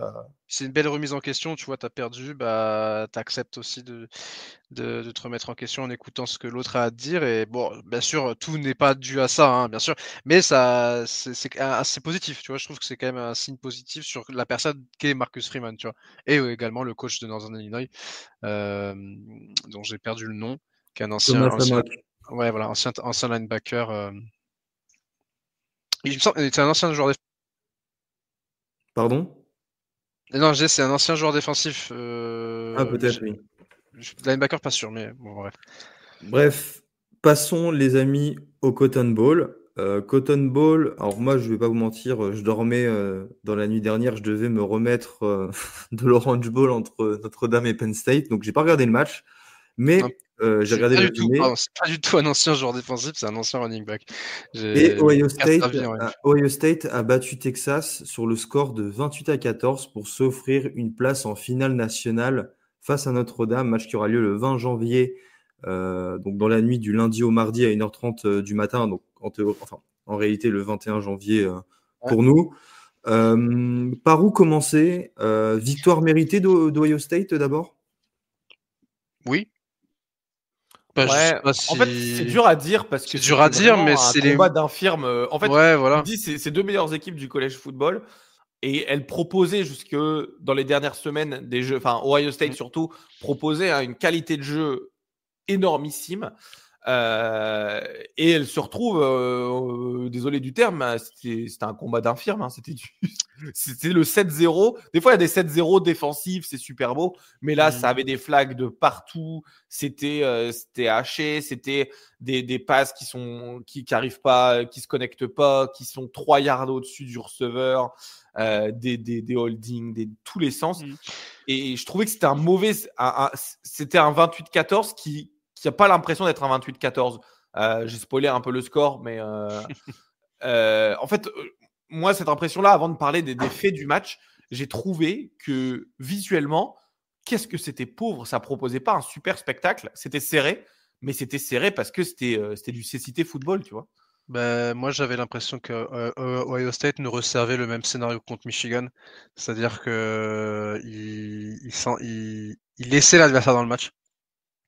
C'est une belle remise en question, tu vois, tu as perdu, bah, tu acceptes aussi de te remettre en question en écoutant ce que l'autre a à te dire. Et bon, bien sûr, tout n'est pas dû à ça, hein, bien sûr, mais ça, c'est assez positif, tu vois. Je trouve que c'est quand même un signe positif sur la personne qu'est Marcus Freeman, tu vois. Et également le coach de Northern Illinois, dont j'ai perdu le nom, qui est un ancien, Thomas Hammock. ouais, voilà, ancien linebacker. Il me semble, c'est un ancien joueur défensif. Pardon? Non, je dis, c'est un ancien joueur défensif. Ah, peut-être, oui. Linebacker, pas sûr, mais bon, bref. Bref, passons les amis au Cotton Bowl. Cotton Bowl, alors moi je vais pas vous mentir, je dormais dans la nuit dernière, je devais me remettre de l'Orange Bowl entre Notre-Dame et Penn State, donc j'ai pas regardé le match, mais j'ai C'est regardé pas le du tout, résumé. pardon, c'est pas du tout un ancien joueur défensif, c'est un ancien running back. Et Ohio State, ouais. Ohio State a battu Texas sur le score de 28-14 pour s'offrir une place en finale nationale face à Notre-Dame, match qui aura lieu le 20 janvier, donc dans la nuit du lundi au mardi à 1h30 du matin, donc en réalité le 21 janvier pour nous. Par où commencer? Victoire méritée d'Ohio State d'abord? Oui. Bah, je sais pas si... En fait, c'est dur à dire parce que c'est dur à c'était dire, vraiment mais un c'est combat d'infirmes. En fait, ouais, je voilà. me dis, c'est deux meilleures équipes du college football et elles proposaient jusque dans les dernières semaines des jeux, enfin Ohio State surtout, proposait une qualité de jeu énormissime. Et elle se retrouve, désolé du terme, c'était un combat d'infirmes. Hein, c'était le 7-0. Des fois, il y a des 7-0 défensifs, c'est super beau. Mais là, ça avait des flags de partout. C'était haché. C'était des passes qui arrivent pas, qui se connectent pas, qui sont 3 yards au-dessus du receveur, des holdings, tous les sens. Et je trouvais que c'était c'était un 28-14 qui n'a pas l'impression d'être un 28-14. J'ai spoilé un peu le score, mais en fait, moi, cette impression-là, avant de parler des faits du match, j'ai trouvé que visuellement, qu'est-ce que c'était pauvre. Ça proposait pas un super spectacle. C'était serré, mais c'était serré parce que c'était du CCT football, tu vois. Bah, moi, j'avais l'impression que Ohio State nous resservait le même scénario contre Michigan, c'est-à-dire que ils laissaient l'adversaire dans le match.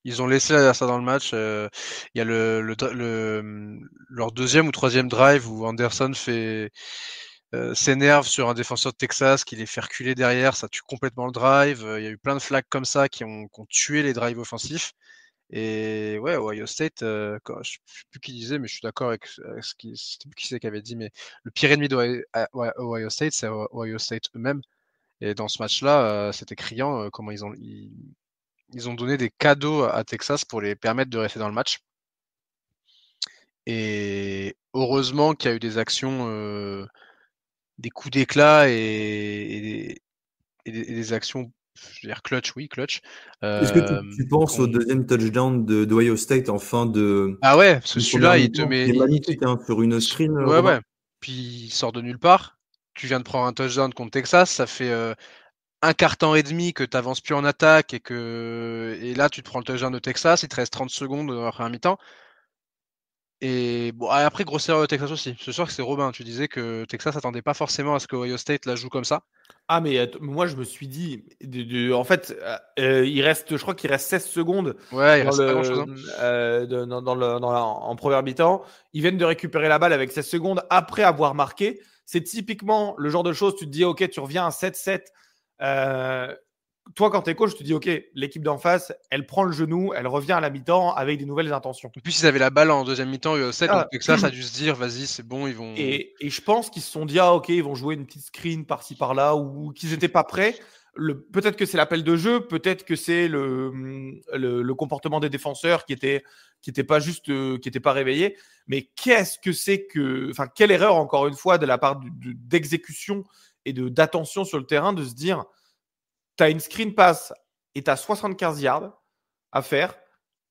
Ils ont laissé l'adversaire dans le match. Il y a leur deuxième ou troisième drive où Anderson s'énerve sur un défenseur de Texas qui les fait reculer derrière, ça tue complètement le drive. Il y a eu plein de flags comme ça qui ont tué les drives offensifs. Et ouais, Ohio State, je sais plus qui disait, mais je suis d'accord avec ce qui c'est qui avait dit, mais le pire ennemi d'Ohio State, c'est Ohio State eux-mêmes. Et dans ce match-là, c'était criant comment ils ont donné des cadeaux à Texas pour les permettre de rester dans le match. Et heureusement qu'il y a eu des actions, des coups d'éclat et des actions, je veux dire clutch, oui, clutch. Est-ce que tu penses au deuxième touchdown d'Ohio State en fin de Ah ouais, parce que celui-là, il te mi-temps? met... Il est magnifique sur une screen, Ouais, Robin. ouais. Puis il sort de nulle part. Tu viens de prendre un touchdown contre Texas, ça fait un quart-temps et demi que tu n'avances plus en attaque et là tu te prends le touchdown de Texas, il te reste 30 secondes après un mi-temps. Et bon, après, grosse erreur de Texas aussi. Ce soir, c'est Robin. Tu disais que Texas s'attendait pas forcément à ce que Ohio State la joue comme ça. Ah, mais moi, je me suis dit, en fait, je crois qu'il reste 16 secondes Ouais, il reste pas grand-chose. En première mi-temps. Ils viennent de récupérer la balle avec 16 secondes après avoir marqué. C'est typiquement le genre de choses, tu te dis, OK, tu reviens à 7-7. Toi, quand t'es coach, tu te dis, OK, l'équipe d'en face, elle prend le genou, elle revient à la mi-temps avec des nouvelles intentions. En plus, ils avaient la balle en deuxième mi-temps, donc Texas a dû se dire, vas-y, c'est bon, ils vont... Et je pense qu'ils se sont dit, ah, OK, ils vont jouer une petite screen par-ci, par-là, ou qu'ils n'étaient pas prêts. Peut-être que c'est l'appel de jeu, peut-être que c'est le comportement des défenseurs qui était pas juste, qui était pas réveillé. Mais qu'est-ce que c'est que... Enfin, quelle erreur, encore une fois, de la part d'exécution et d'attention sur le terrain, de se dire... Tu as une screen pass et tu as 75 yards à faire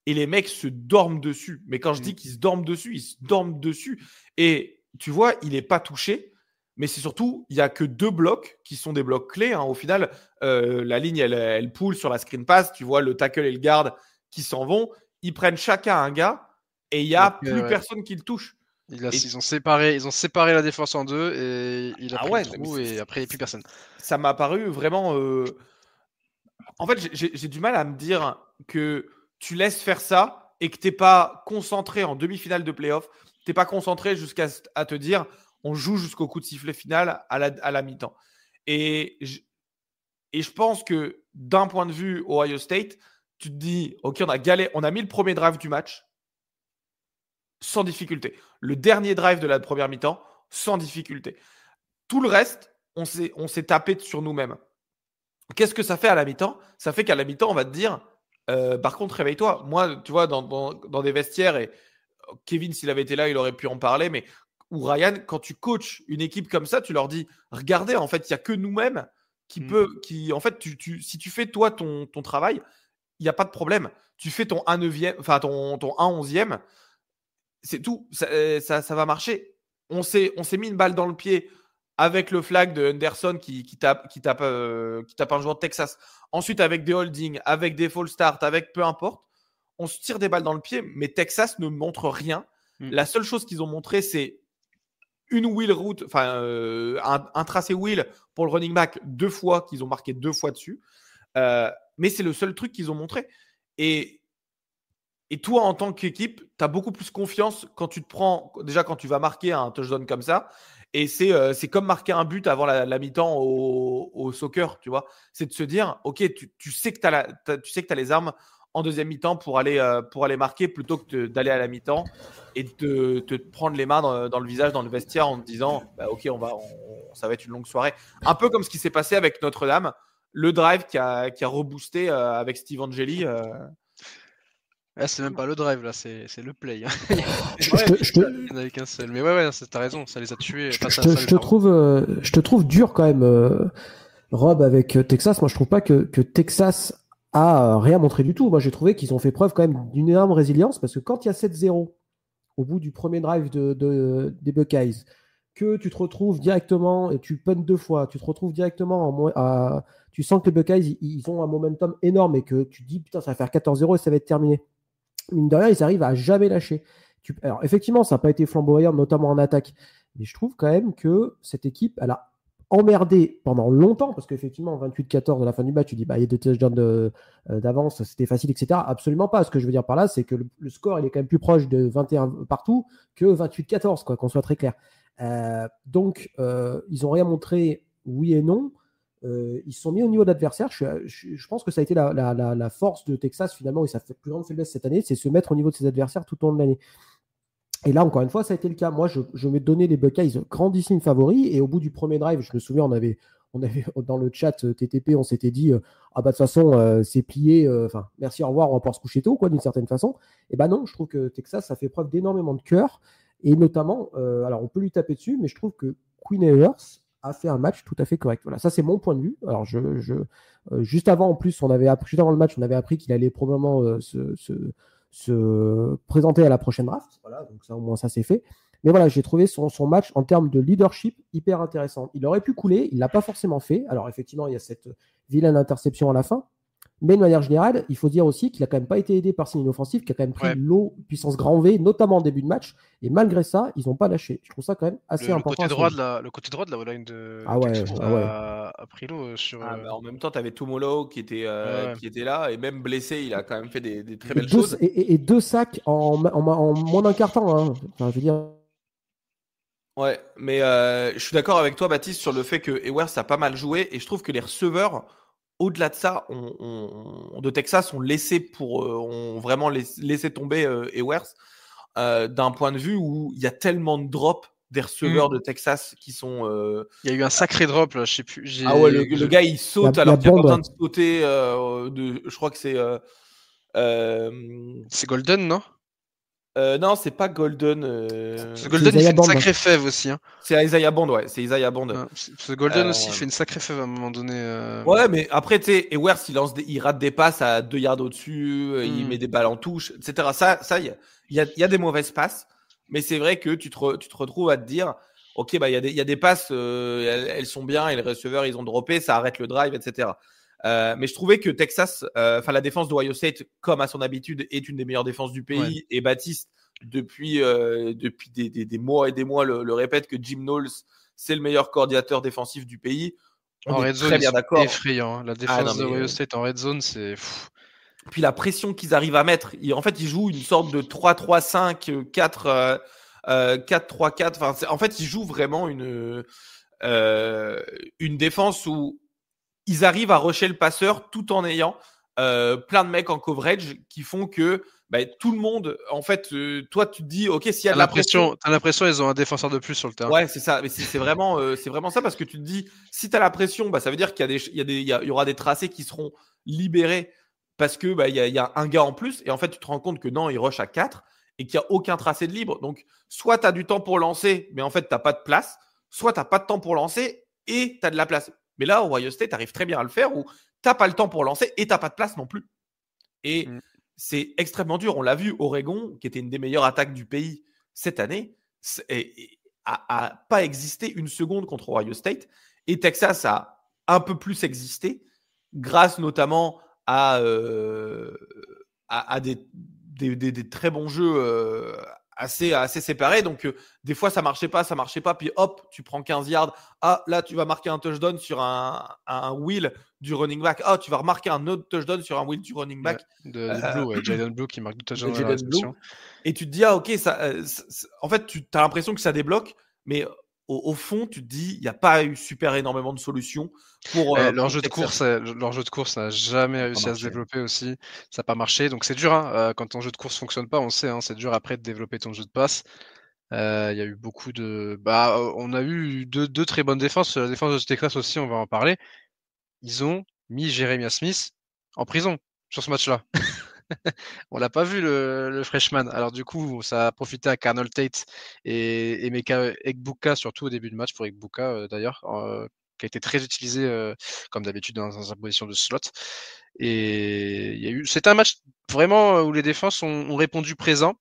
et les mecs se dorment dessus. Mais quand je dis qu'ils se dorment dessus, ils se dorment dessus. Et tu vois, il n'est pas touché, mais c'est surtout, il n'y a que 2 blocs qui sont des blocs clés. Hein. Au final, la ligne, elle poule sur la screen pass. Tu vois le tackle et le guard qui s'en vont. Ils prennent chacun un gars et il n'y a plus personne qui le touche. Ils ont séparé la défense en deux et il a pris le trou et après il n'y a plus personne. Ça m'a paru vraiment. En fait, j'ai du mal à me dire que tu laisses faire ça et que tu n'es pas concentré en demi-finale de play-off. Tu n'es pas concentré jusqu'à te dire on joue jusqu'au coup de sifflet final à la mi-temps. Et je pense que d'un point de vue Ohio State, tu te dis ok, on a mis le premier drive du match sans difficulté. Le dernier drive de la première mi-temps, sans difficulté. Tout le reste, on s'est tapé sur nous-mêmes. Qu'est-ce que ça fait à la mi-temps ? Ça fait qu'à la mi-temps, on va te dire, par contre, réveille-toi. Moi, tu vois, dans des vestiaires, et Kevin, s'il avait été là, il aurait pu en parler, mais ou Ryan, quand tu coaches une équipe comme ça, tu leur dis, regardez, en fait, il n'y a que nous-mêmes en fait, si tu fais toi ton travail, il n'y a pas de problème. Tu fais ton 1/9, enfin ton 1/11e, c'est tout, ça va marcher. On s'est mis une balle dans le pied avec le flag de Henderson qui tape un joueur de Texas. Ensuite, avec des holdings, avec des false starts, avec peu importe, on se tire des balles dans le pied, mais Texas ne montre rien. La seule chose qu'ils ont montré, c'est une wheel route, enfin un tracé wheel pour le running back 2 fois, qu'ils ont marqué 2 fois dessus. Mais c'est le seul truc qu'ils ont montré. Et toi, en tant qu'équipe, tu as beaucoup plus confiance quand tu te prends, déjà quand tu vas marquer un touchdown comme ça. Et c'est comme marquer un but avant la mi-temps au soccer, tu vois. C'est de se dire, ok, tu sais que tu as les armes en deuxième mi-temps pour aller marquer plutôt que d'aller à la mi-temps et de te prendre les mains dans le visage, dans le vestiaire en te disant, bah, ok, ça va être une longue soirée. Un peu comme ce qui s'est passé avec Notre-Dame, le drive qui a reboosté avec Steve Angeli. Là, c'est même pas le drive, là, c'est le play. Il n'y en avait qu'un seul. Mais ouais, t'as raison, ça les a tués. Je te trouve dur quand même, Rob, avec Texas. Moi, je trouve pas que Texas a rien montré du tout. Moi, j'ai trouvé qu'ils ont fait preuve quand même d'une énorme résilience parce que quand il y a 7-0 au bout du premier drive des Buckeyes, que tu te retrouves directement et tu punts 2 fois, tu te retrouves directement tu sens que les Buckeyes, ils ont un momentum énorme et que tu te dis, putain, ça va faire 14-0 et ça va être terminé. Mine de rien, ils arrivent à jamais lâcher. Alors, effectivement, ça n'a pas été flamboyant, notamment en attaque. Mais je trouve quand même que cette équipe, elle a emmerdé pendant longtemps, parce qu'effectivement, 28-14 à la fin du match, tu dis, bah, il y a 2 touchdowns d'avance, c'était facile, etc. Absolument pas. Ce que je veux dire par là, c'est que le score, il est quand même plus proche de 21 partout que 28-14, quoi, qu'on soit très clair. Donc, ils n'ont rien montré, oui et non. Ils se sont mis au niveau d'adversaire. Je pense que ça a été la force de Texas finalement, et sa plus grande faiblesse cette année, c'est se mettre au niveau de ses adversaires tout au long de l'année. Et là, encore une fois, ça a été le cas. Moi, je m'ai donné les Buckeyes grandissimes favoris, et au bout du premier drive, je me souviens, on avait dans le chat TTP, on s'était dit ah bah de toute façon c'est plié, merci, au revoir, on va pouvoir se coucher tôt, quoi, d'une certaine façon. Et bah non, je trouve que Texas a fait preuve d'énormément de cœur, et notamment, alors on peut lui taper dessus, mais je trouve que Quinn Ewers a fait un match tout à fait correct. Voilà, ça c'est mon point de vue. Alors juste avant, en plus, juste avant le match, on avait appris qu'il allait probablement se présenter à la prochaine draft. Voilà, donc ça, au moins ça c'est fait. Mais voilà, j'ai trouvé son match en termes de leadership hyper intéressant. Il aurait pu couler, il ne l'a pas forcément fait. Alors effectivement, il y a cette vilaine interception à la fin. Mais de manière générale, il faut dire aussi qu'il n'a quand même pas été aidé par signe inoffensif, qui a quand même pris l'eau puissance grand V, notamment en début de match. Et malgré ça, ils n'ont pas lâché. Je trouve ça quand même assez important. Le côté droit de la line de a pris l'eau sur. En même temps, tu avais Tumolo qui était là, et même blessé, il a quand même fait des très belles choses. Et 2 sacs en moins d'un quart temps. Hein. Enfin, je veux dire. Ouais, mais je suis d'accord avec toi, Baptiste, sur le fait que Ewers a pas mal joué, et je trouve que les receveurs, au-delà de ça, de Texas, ont vraiment laissé tomber Ewers d'un point de vue où il y a tellement de drops des receveurs de Texas qui sont. Il y a eu un sacré drop là, je sais plus. Le gars il saute alors qu'il est en train de sauter. Je crois que c'est. C'est Golden, non? Non, c'est pas Golden. Golden, il fait une sacrée fève aussi. Hein. C'est Isaiah Bond, ouais. C'est Isaiah Bond. Golden aussi fait une sacrée fève à un moment donné. Ouais, mais après, tu sais, Ewers, il rate des passes à 2 yards au-dessus, il met des balles en touche, etc. Ça, il y a des mauvaises passes, mais c'est vrai que tu te retrouves à te dire, ok, bah, il y a des passes, elles sont bien, et les receveurs, ils ont droppé, ça arrête le drive, etc. Mais je trouvais que Texas, la défense d'Ohio State, comme à son habitude, est une des meilleures défenses du pays. Et Baptiste, depuis des mois et des mois le répète que Jim Knowles, c'est le meilleur coordinateur défensif du pays. En red zone, très bien d'accord. Effrayant. La défense de Ohio State en red zone, c'est... Puis la pression qu'ils arrivent à mettre, en fait, ils jouent une sorte de 3-3-5, 4-3-4. Enfin, en fait, ils jouent vraiment une défense où ils arrivent à rusher le passeur tout en ayant plein de mecs en coverage qui font que tout le monde, en fait, toi, tu te dis, ok, s'il y a de la pression, t'as l'impression ils ont un défenseur de plus sur le terrain. Ouais, c'est ça. Mais c'est vraiment ça parce que tu te dis, si tu as la pression, ça veut dire qu'il y aura des tracés qui seront libérés parce que il y a un gars en plus. Et en fait, tu te rends compte que non, il rush à 4 et qu'il n'y a aucun tracé de libre. Donc, soit tu as du temps pour lancer, mais en fait, tu n'as pas de place. Soit tu n'as pas de temps pour lancer et tu as de la place. Mais là, au Ohio State, tu arrives très bien à le faire où tu n'as pas le temps pour lancer et tu n'as pas de place non plus. Et c'est extrêmement dur. On l'a vu, Oregon, qui était une des meilleures attaques du pays cette année, a pas existé une seconde contre Ohio State. Et Texas a un peu plus existé grâce notamment à des très bons jeux assez séparés. Donc, des fois, ça marchait pas. Puis hop, tu prends 15 yards. Ah, là, tu vas marquer un touchdown sur un wheel du running back. Ah, tu vas remarquer un autre touchdown sur un wheel du running back. Jalen Blue qui marque deux touchdowns dans la réception. Et tu te dis, ah, ok, en fait, tu as l'impression que ça débloque, mais au fond, tu te dis, il n'y a pas eu super énormément de solutions pour leur jeu de course n'a jamais réussi à se développer aussi. Ça n'a pas marché. Donc c'est dur. Quand ton jeu de course ne fonctionne pas, on sait, c'est dur après de développer ton jeu de passe. Il y a eu beaucoup de. On a eu deux très bonnes défenses. La défense de Texas aussi, on va en parler. Ils ont mis Jeremiah Smith en prison sur ce match-là. On l'a pas vu le freshman. Alors du coup, ça a profité à Carnell Tate et Emeka Egbuka, surtout au début de match pour Egbuka d'ailleurs, qui a été très utilisé comme d'habitude dans sa position de slot. Et c'était un match vraiment où les défenses ont répondu présent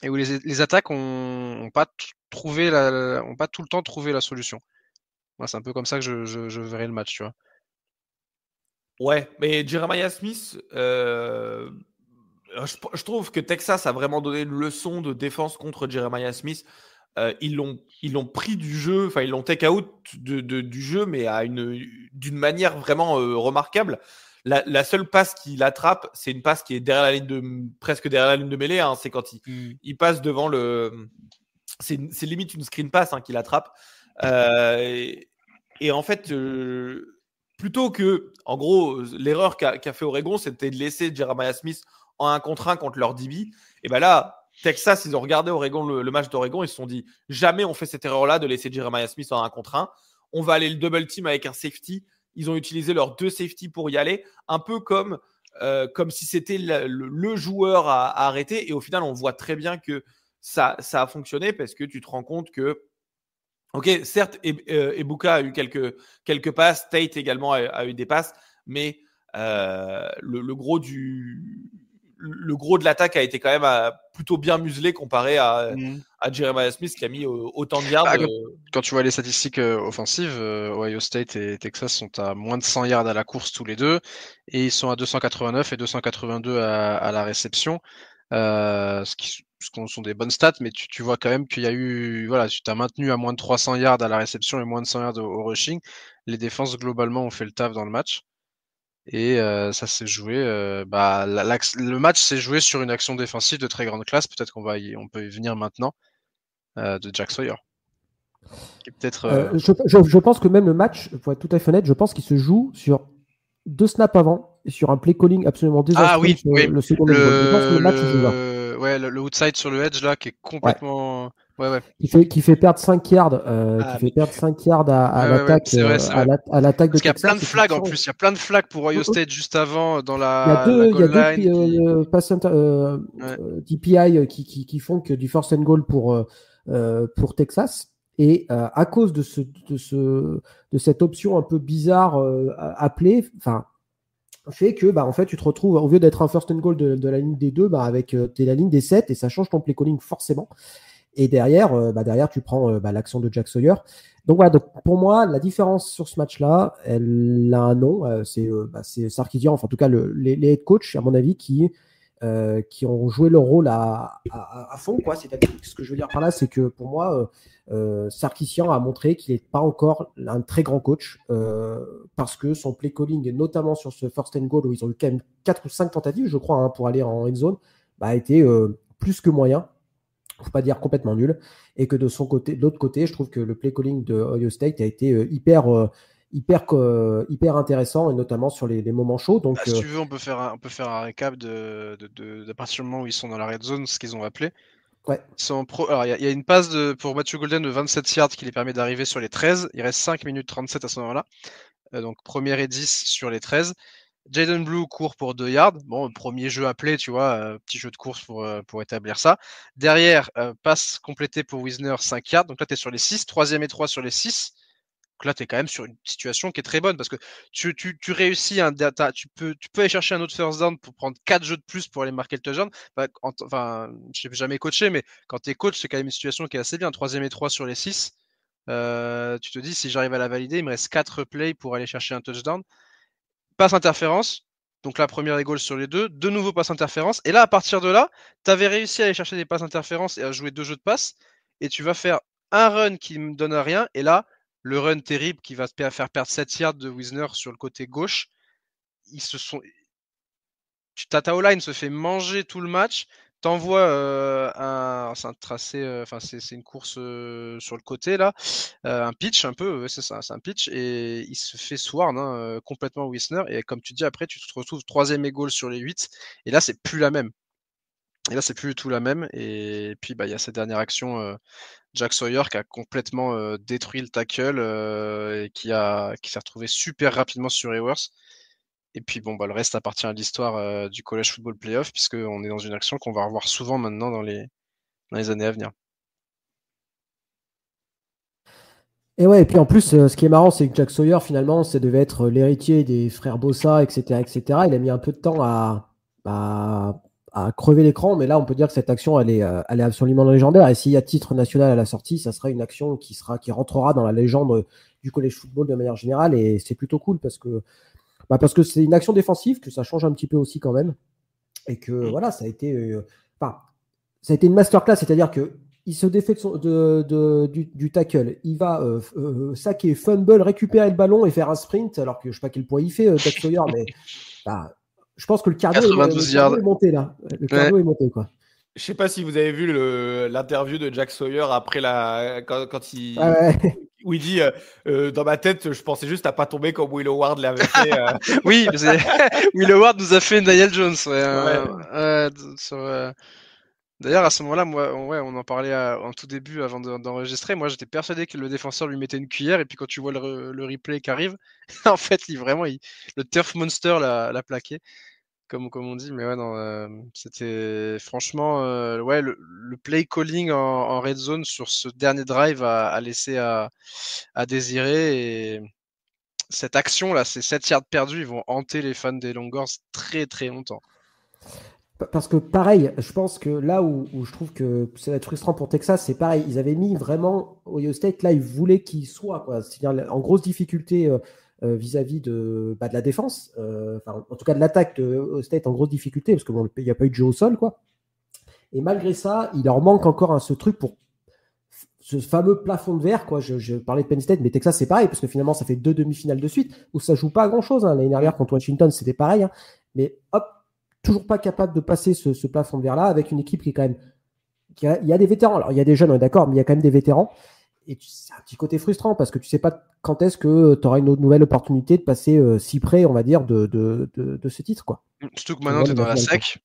et où les attaques ont pas tout le temps trouvé la solution. Moi, c'est un peu comme ça que je verrai le match, tu vois. Ouais, mais Jeremiah Smith, je trouve que Texas a vraiment donné une leçon de défense contre Jeremiah Smith. Ils l'ont pris du jeu, enfin ils l'ont take out du jeu, mais d'une manière vraiment remarquable. La seule passe qu'il attrape, c'est une passe qui est presque derrière la ligne de mêlée. C'est quand il passe devant c'est limite une screen pass qu'il attrape. Et en fait, plutôt que, en gros, l'erreur qu'a fait Oregon, c'était de laisser Jeremiah Smith en 1 contre 1 contre leur DB. Et là, Texas, ils ont regardé Oregon, le match d'Oregon, ils se sont dit, jamais on fait cette erreur-là de laisser Jeremiah Smith en 1 contre 1. On va aller le double team avec un safety. Ils ont utilisé leurs 2 safety pour y aller, un peu comme si c'était le joueur à arrêter. Et au final, on voit très bien que ça a fonctionné parce que tu te rends compte que, ok, certes, Egbuka a eu quelques passes, Tate également a eu des passes, mais le gros de l'attaque a été quand même plutôt bien muselé comparé à Jeremiah Smith qui a mis autant de yards. Quand tu vois les statistiques offensives, Ohio State et Texas sont à moins de 100 yards à la course tous les deux, et ils sont à 289 et 282 à la réception. Ce sont des bonnes stats, mais tu vois quand même qu'il y a eu, voilà, tu t'as maintenu à moins de 300 yards à la réception et moins de 100 yards au rushing. Les défenses globalement ont fait le taf dans le match et ça s'est joué. Le match s'est joué sur une action défensive de très grande classe. Peut-être on peut y venir maintenant de Jack Sawyer. Je pense que même le match, pour être tout à fait honnête, je pense qu'il se joue sur 2 snaps avant et sur un play calling absolument désastreux. Ah oui, sur le second niveau. Je pense que le match se joue là. Ouais, le outside sur le edge là qui est complètement. Ouais. Qui fait perdre 5 yards, à l'attaque. À l'attaque de Parce qu'il y a plein de flags en plus. Il y a plein de flags pour Ohio State juste avant dans la. Il y a deux pass DPI qui font que du first and goal pour Texas. Et à cause de cette option un peu bizarre appelée, fait que en fait tu te retrouves au lieu d'être un first and goal de la ligne des 2 avec la ligne des 7 et ça change ton play calling forcément. Et derrière tu prends l'action de Jack Sawyer. Donc voilà, pour moi la différence sur ce match-là, elle a un nom, c'est Sarkisian, enfin en tout cas les head coach à mon avis qui qui ont joué leur rôle à fond, quoi. C'est-à-dire, ce que je veux dire par là, c'est que pour moi, Sarkisian a montré qu'il n'est pas encore un très grand coach parce que son play calling, notamment sur ce first and goal où ils ont eu quand même 4 ou 5 tentatives, je crois, hein, pour aller en end zone, a été plus que moyen. Faut pas dire complètement nul. Et que de l'autre côté, je trouve que le play calling de Ohio State a été hyper intéressant, et notamment sur les moments chauds. Donc, si tu veux, on peut faire un récap de partir du moment où ils sont dans la red zone, ce qu'ils ont appelé. Ouais. Alors, il y a une passe pour Matthew Golden de 27 yards qui les permet d'arriver sur les 13. Il reste 5 minutes 37 à ce moment-là. Donc, première et 10 sur les 13. Jaden Blue court pour 2 yards. Bon, premier jeu appelé, tu vois, petit jeu de course pour établir ça. Derrière, passe complétée pour Wisner, 5 yards. Donc là, tu es sur les 6. Troisième et 3 sur les 6. Donc là, tu es quand même sur une situation qui est très bonne parce que tu réussis, tu peux aller chercher un autre first down pour prendre 4 jeux de plus pour aller marquer le touchdown. Enfin, je n'ai jamais coaché, mais quand tu es coach, c'est quand même une situation qui est assez bien. Troisième et 3 sur les 6. Tu te dis, si j'arrive à la valider, il me reste 4 plays pour aller chercher un touchdown. Passe interférence. Donc la première goal sur les deux. De nouveau passe interférence. Et là, à partir de là, tu avais réussi à aller chercher des passes interférences et à jouer 2 jeux de passe. Et tu vas faire un run qui ne me donne rien. Et là, le run terrible qui va te faire perdre 7 yards de Wisner sur le côté gauche. Ta O-line se fait manger tout le match. T'envoies c'est un tracé, c'est une course sur le côté là, un pitch un peu, c'est ça, c'est un pitch, et il se fait swarm complètement Wisner, et comme tu dis, après tu te retrouves troisième et goal sur les 8, et là c'est plus la même. Et là c'est plus du tout la même, et puis il y a cette dernière action, Jack Sawyer qui a complètement détruit le tackle et qui s'est retrouvé super rapidement sur Ewers. Et puis le reste appartient à l'histoire du college football playoff, puisqu'on est dans une action qu'on va revoir souvent maintenant dans les années à venir. Et ouais, et puis en plus, ce qui est marrant, c'est que Jack Sawyer, finalement, ça devait être l'héritier des frères Bossa, etc., etc. Il a mis un peu de temps à crever l'écran, mais là, on peut dire que cette action, elle est absolument légendaire. Et s'il y a titre national à la sortie, ça sera une action qui rentrera dans la légende du college football de manière générale, et c'est plutôt cool parce que c'est une action défensive, que ça change un petit peu aussi quand même, et que voilà, ça a été une masterclass, c'est-à-dire que il se défait du tackle, il va saquer, fumble, récupérer le ballon et faire un sprint, alors que je ne sais pas quel poids il fait, Jack Sawyer, mais je pense que le cardio est monté là. Le cardio est monté, quoi. Je ne sais pas si vous avez vu l'interview de Jack Sawyer après quand il... où il dit dans ma tête, je pensais juste à pas tomber comme Will Howard l'avait fait. Oui, Will Howard nous a fait Daniel Jones. D'ailleurs, à ce moment-là, on en parlait en tout début avant d'enregistrer. Moi, j'étais persuadé que le défenseur lui mettait une cuillère, et puis quand tu vois le replay qui arrive, en fait, le turf monster l'a plaqué, comme on dit. Mais ouais, non, c'était franchement, le play calling en red zone sur ce dernier drive a laissé à désirer. Et cette action-là, ces 7 yards perdus, ils vont hanter les fans des Longhorns très très longtemps. Parce que pareil, je pense que là où je trouve que ça va être frustrant pour Texas, c'est pareil. Ils avaient mis vraiment Ohio State, là, ils voulaient qu'il soit, quoi. C'est-à-dire en grosse difficulté vis-à-vis de la défense, en tout cas de l'attaque de Ohio State en grosse difficulté, parce qu'il n'y a pas eu de jeu au sol, quoi. Et malgré ça, il leur manque encore ce truc pour ce fameux plafond de verre, quoi. Je parlais de Penn State, mais Texas, c'est pareil, parce que finalement, ça fait 2 demi-finales de suite où ça joue pas à grand-chose. Hein. L'année dernière, contre Washington, c'était pareil. Hein. Mais hop, toujours pas capable de passer ce plafond de verre-là, avec une équipe qui est quand même... Il y a des vétérans. Alors, il y a des jeunes, on est d'accord, mais il y a quand même des vétérans. Et c'est un petit côté frustrant, parce que tu sais pas quand est-ce que tu auras une nouvelle opportunité de passer si près, on va dire, de ce titre, quoi. Surtout que maintenant, tu es dans la SEC.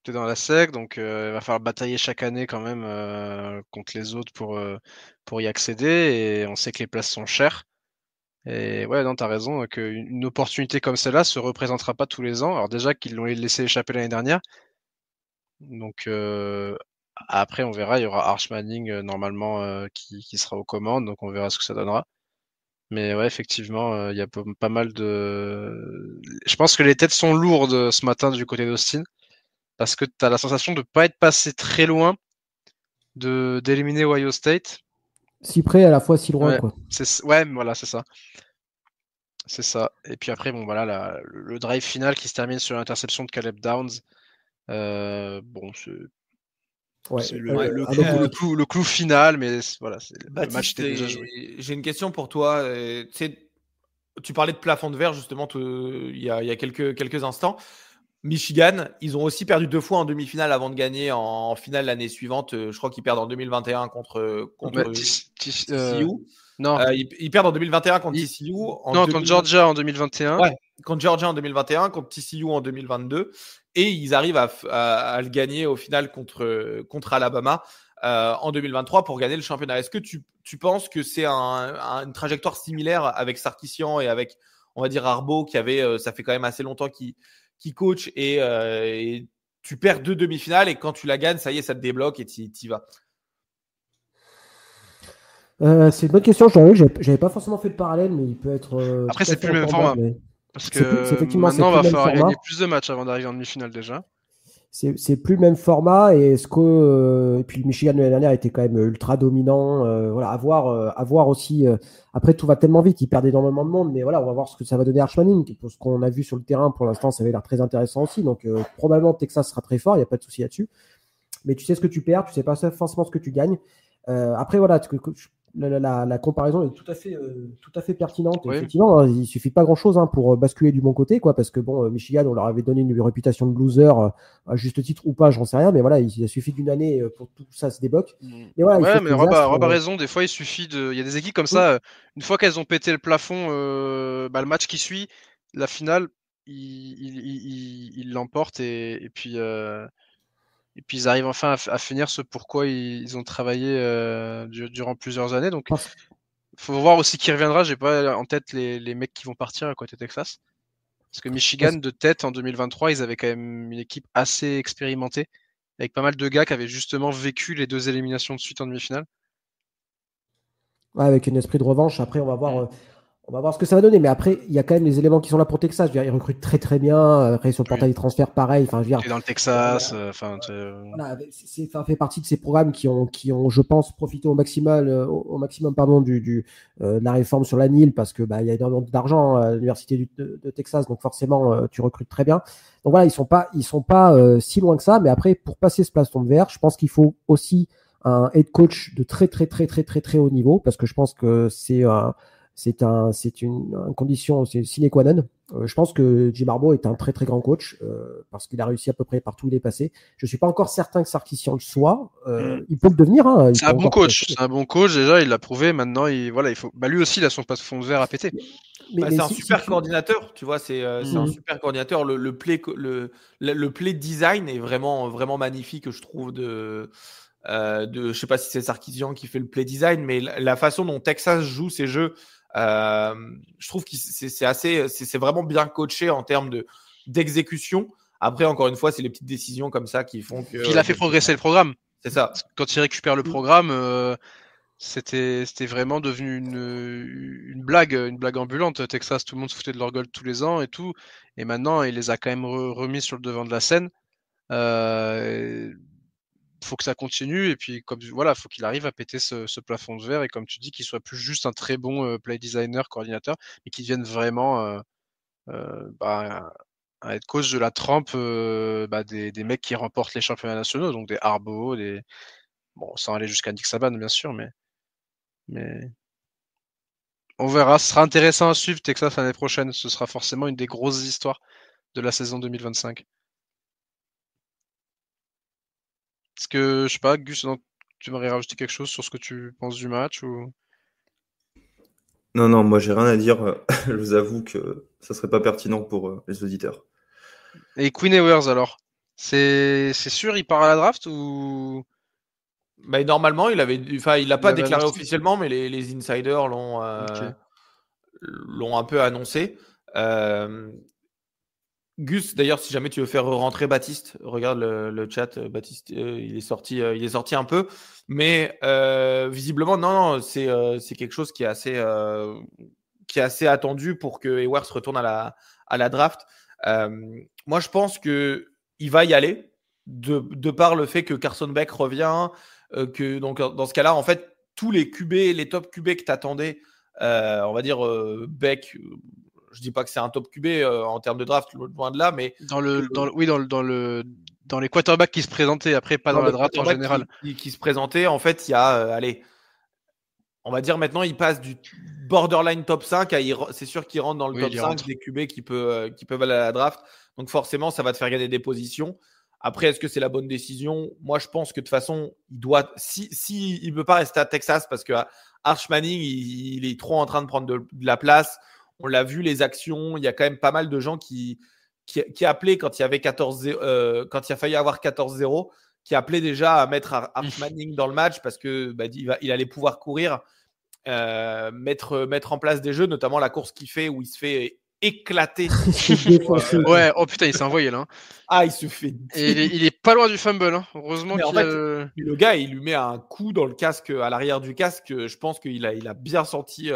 Tu es dans la SEC, donc il va falloir batailler chaque année quand même contre les autres pour y accéder. Et on sait que les places sont chères. Et ouais, non, t'as raison, qu'une opportunité comme celle-là se représentera pas tous les ans. Alors déjà qu'ils l'ont laissé échapper l'année dernière. Donc après, on verra, il y aura Arch Manning normalement qui sera aux commandes, donc on verra ce que ça donnera. Mais ouais, effectivement, il y a pas mal de... Je pense que les têtes sont lourdes ce matin du côté d'Austin, parce que tu as la sensation de ne pas être passé très loin d'éliminer Ohio State. Si près, à la fois si loin, quoi. Ouais, voilà, c'est ça. C'est ça. Et puis après, le drive final qui se termine sur l'interception de Caleb Downs. Bon, Ouais, c'est le clou final, mais voilà, le match était déjà joué. J'ai une question pour toi. Tu parlais de plafond de verre justement il y a quelques instants. Michigan, ils ont aussi perdu 2 fois en demi-finale avant de gagner en finale l'année suivante. Je crois qu'ils perdent en 2021 contre TCU. Non. Ils perdent en 2021 contre TCU. Contre Georgia en 2021. Ouais, contre Georgia en 2021, contre TCU en 2022. Et ils arrivent à le gagner au final contre Alabama en 2023 pour gagner le championnat. Est-ce que tu penses que c'est une trajectoire similaire avec Sarkisian et avec, on va dire, Harbaugh, ça fait quand même assez longtemps qu'il coach et tu perds 2 demi-finales et quand tu la gagnes, ça y est, ça te débloque et tu y vas? C'est une bonne question. J'avais pas forcément fait le parallèle, mais il peut être. Après, c'est plus le même format. Parce que maintenant, il va falloir gagner plus de matchs avant d'arriver en demi-finale déjà. C'est plus le même format et et puis le Michigan de l'année dernière était quand même ultra dominant. Voilà, à voir aussi. Après, tout va tellement vite, ils perdent énormément de monde, mais voilà, on va voir ce que ça va donner à Arch Manning. Pour ce qu'on a vu sur le terrain, pour l'instant, ça avait l'air très intéressant aussi. Donc probablement Texas sera très fort, il n'y a pas de souci là-dessus. Mais tu sais ce que tu perds, tu sais pas forcément ce que tu gagnes. Après, voilà, la comparaison est tout à fait pertinente. Oui. Effectivement, hein, il suffit pas grand-chose pour basculer du bon côté, quoi, parce que bon, Michigan, on leur avait donné une réputation de loser, à juste titre ou pas, j'en sais rien, mais voilà, il suffit d'une année pour tout ça se débloque. Mais voilà, mais Rob a raison. Des fois, il suffit il y a des équipes comme ça. Une fois qu'elles ont pété le plafond, le match qui suit, la finale, ils l'emportent et puis. Et puis ils arrivent enfin à finir ce pourquoi ils ont travaillé durant plusieurs années. Donc, faut voir aussi qui reviendra. J'ai pas en tête les mecs qui vont partir à côté Texas. Parce que Michigan, de tête, en 2023, ils avaient quand même une équipe assez expérimentée, avec pas mal de gars qui avaient justement vécu les 2 éliminations de suite en demi-finale. Ouais, avec un esprit de revanche. Après, on va voir ce que ça va donner. Mais après, il y a quand même les éléments qui sont là pour Texas. Je veux dire, ils recrutent très très bien. Après, sur le portail des transferts, pareil. Enfin, je veux dire, dans le Texas. Voilà, ça fait partie de ces programmes qui ont, je pense, profité au maximum, de la réforme sur la NIL parce que il y a énormément d'argent à l'université de Texas, donc forcément, tu recrutes très bien. Donc voilà, ils sont pas si loin que ça. Mais après, pour passer ce plafond de verre, je pense qu'il faut aussi un head coach de très très très très très très haut niveau parce que je pense que c'est une condition, c'est sine qua non. Je pense que Jim Harbaugh est un très très grand coach parce qu'il a réussi à peu près partout où il est passé. Je suis pas encore certain que Sarkisian le soit. Il peut le devenir. Hein, c'est un bon coach. C'est un bon coach déjà. Il l'a prouvé. Maintenant, il faut. Lui aussi, il a son plafond de verre à péter. C'est un super coordinateur. Tu vois, c'est un super coordinateur. Le play design est vraiment vraiment magnifique. Je trouve je sais pas si c'est Sarkisian qui fait le play design, mais la façon dont Texas joue ses jeux. Je trouve que c'est vraiment bien coaché en termes d'exécution. Après, encore une fois, c'est les petites décisions comme ça qui font que. Il a fait progresser le programme. C'est ça. Quand il récupère le programme, c'était vraiment devenu une blague ambulante. Texas, tout le monde se foutait de leur gueule tous les ans et tout. Et maintenant, il les a quand même remis sur le devant de la scène. Faut que ça continue et puis faut qu'il arrive à péter ce plafond de verre et comme tu dis qu'il soit plus juste un très bon play designer, coordinateur, mais qu'il devienne vraiment un head coach de la trempe des mecs qui remportent les championnats nationaux, donc des Harbaugh, sans aller jusqu'à Nick Saban bien sûr, mais on verra. Ce sera intéressant à suivre Texas l'année prochaine. Ce sera forcément une des grosses histoires de la saison 2025. Est-ce que, je sais pas, Gus, tu m'aurais rajouté quelque chose sur ce que tu penses du match ou... Non, moi j'ai rien à dire. Je vous avoue que ça serait pas pertinent pour les auditeurs. Et Quinn Ewers alors, c'est sûr, il part à la draft ou... Normalement, il l'a pas déclaré officiellement, mais les insiders l'ont un peu annoncé. Gus, d'ailleurs, si jamais tu veux faire rentrer Baptiste, regarde le chat. Baptiste, il est sorti un peu, mais visiblement, non, c'est quelque chose qui est assez attendu pour que Ewers retourne à la draft. Moi, je pense que il va y aller de par le fait que Carson Beck revient, que donc dans ce cas-là, en fait, tous les QB, les top QB que t'attendais, on va dire Beck. je dis pas que c'est un top QB en termes de draft, loin de là, mais dans les quarterbacks qui se présentaient, après pas dans la draft en général. Qui se présentaient, en fait, il y a, on va dire maintenant, il passe du borderline top 5 à c'est sûr qu'il rentre dans le top 5 des QB qui peuvent aller à la draft. Donc forcément, ça va te faire gagner des positions. Après, est-ce que c'est la bonne décision? Moi, je pense que de toute façon, il doit, il ne peut pas rester à Texas parce que Arch Manning, il est trop en train de prendre de la place. On l'a vu, les actions. Il y a quand même pas mal de gens qui appelaient quand il y avait quand il a failli avoir 14-0, qui appelaient déjà à mettre Arch Manning dans le match parce que il allait pouvoir courir, mettre en place des jeux, notamment la course qu'il fait où il se fait éclater. Ouais, oh putain, il s'est envoyé là. Ah, il se fait. Et il est pas loin du fumble, hein. Heureusement qu'il le gars, il lui met un coup dans le casque, à l'arrière du casque. Je pense qu'il a bien senti.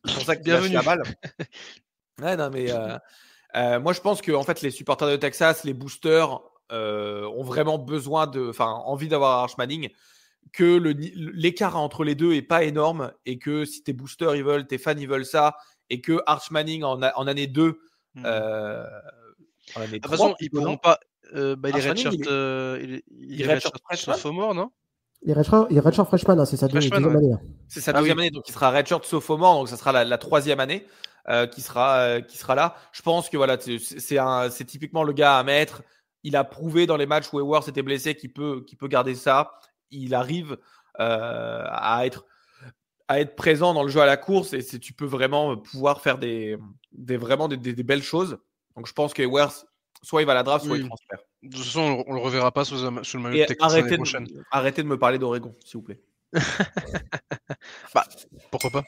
C'est pour ça qu'il a la balle. Ouais, non, mais moi, je pense que en fait, les supporters de Texas, les boosters, ont vraiment envie d'avoir Arch Manning. Que l'écart entre les deux est pas énorme et que si tes boosters ils veulent, tes fans ils veulent ça, et que Arch Manning en année 2, en année 3, de toute façon, ils pourront pas. Il est redshirt sophomore, non? Il est redshirt freshman, hein, c'est sa deuxième année. C'est sa deuxième année, donc il sera redshirt sophomore, donc ça sera la troisième année qui sera là. Je pense que voilà, c'est typiquement le gars à mettre. Il a prouvé dans les matchs où Ewers était blessé qu'il peut garder ça. Il arrive à être présent dans le jeu à la course et tu peux vraiment pouvoir faire des belles choses. Donc je pense que Ewers, soit il va à la draft, soit il transfère. De toute façon, on le reverra pas sous le maillot de Texas l'année prochaine. Arrêtez de me parler d'Oregon, s'il vous plaît. Pourquoi pas?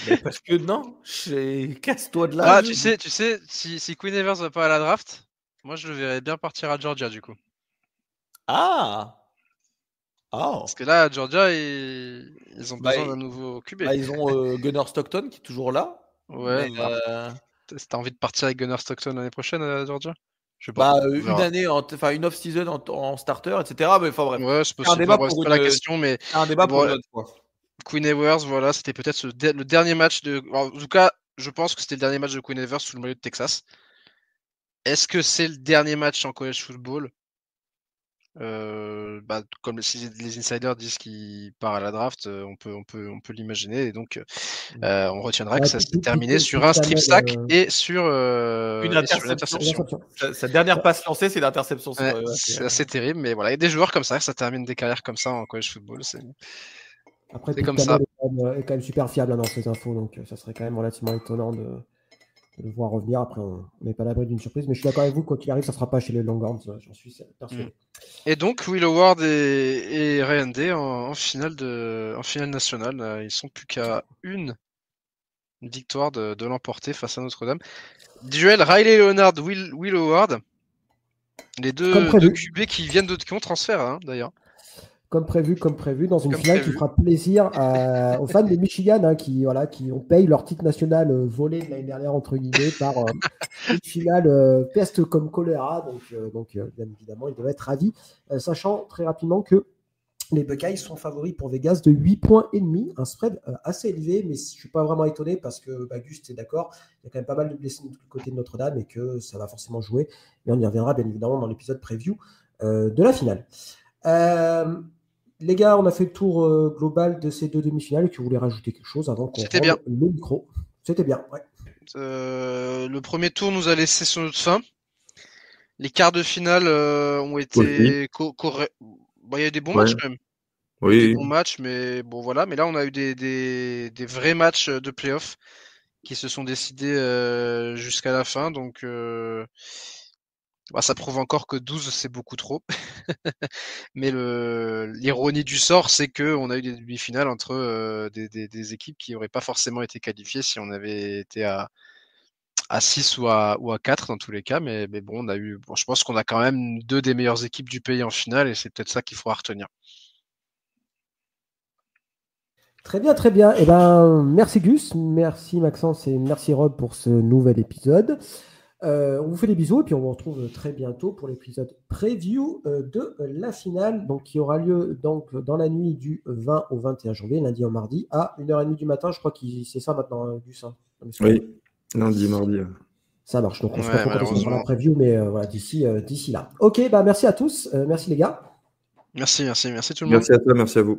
Mais parce que non, casse-toi de là. Tu sais, si Quinn Ewers va pas à la draft, moi je le verrais bien partir à Georgia du coup. Parce que là, à Georgia, ils ont besoin d'un nouveau QB. Ils ont Gunnar Stockton qui est toujours là. Ouais. T'as envie de partir avec Gunnar Stockton l'année prochaine à Georgia? Je sais pas. Une année, une off-season en starter, etc. Mais enfin bref. Ouais, c'est un débat pour la question, mais un débat pour une autre fois. Quinn Ewers, voilà, c'était peut-être le dernier match de. En tout cas, je pense que c'était le dernier match de Quinn Ewers sous le maillot de Texas. Est-ce que c'est le dernier match en college football? Comme les insiders disent qu'il part à la draft, on peut l'imaginer, et donc on retiendra que ça s'est terminé sur un strip sack et sur une interception. Sa dernière passe lancée, c'est l'interception. C'est assez terrible, mais voilà, il y a des joueurs comme ça terminent des carrières comme ça en college football. Après, c'est comme ça. Est quand même super fiable dans ces infos, donc ça serait quand même relativement étonnant de le voir revenir. Après, on n'est pas à l'abri d'une surprise, mais je suis d'accord avec vous, quand il arrive, ça ne sera pas chez les Longhorns, j'en suis persuadé. Et donc, Will Howard et Ryan Day en finale nationale, ils sont plus qu'à une victoire de l'emporter face à Notre-Dame. Duel Riley Leonard, Will Howard, les deux QB qui ont transfert d'ailleurs. Comme prévu, dans une finale qui fera plaisir aux fans des Michigan qui ont payé leur titre national volé de l'année dernière, entre guillemets, par une finale peste comme choléra. Donc, bien évidemment, ils doivent être ravis, sachant très rapidement que les Buckeyes sont favoris pour Vegas de 8,5 points, un spread assez élevé, mais je ne suis pas vraiment étonné parce que Gus est d'accord, il y a quand même pas mal de blessés du côté de Notre-Dame et que ça va forcément jouer. Mais on y reviendra bien évidemment dans l'épisode preview de la finale. Les gars, on a fait le tour global de ces deux demi-finales. Tu voulais rajouter quelque chose avant qu'on rende le micro? C'était bien, ouais. Le premier tour nous a laissé sur notre faim. Les quarts de finale ont été corrects. Il y a eu des bons matchs quand même. Oui. Des bons matchs, mais bon voilà. Mais là, on a eu des vrais matchs de play-off qui se sont décidés jusqu'à la fin. Donc, ça prouve encore que 12, c'est beaucoup trop. Mais l'ironie du sort, c'est qu'on a eu des demi-finales entre des équipes qui n'auraient pas forcément été qualifiées si on avait été à 6 ou à 4 dans tous les cas. Mais bon, je pense qu'on a quand même deux des meilleures équipes du pays en finale et c'est peut-être ça qu'il faudra retenir. Très bien, très bien. Merci Gus, merci Maxence et merci Rob pour ce nouvel épisode. On vous fait des bisous et puis on vous retrouve très bientôt pour l'épisode preview de la finale, donc qui aura lieu donc dans la nuit du 20 au 21 janvier, lundi au mardi, à 1h30 du matin. Je crois que c'est ça maintenant, Gus. Hein. Oui, lundi, mardi. Ça marche, donc on se Ouais, retrouve pour malheureusement. la preview, mais voilà, d'ici là. Ok, bah merci à tous, merci les gars. Merci tout le monde. Merci à toi, merci à vous.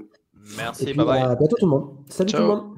Merci, Et puis bye bye. à bientôt tout le monde. Salut Ciao. tout le monde.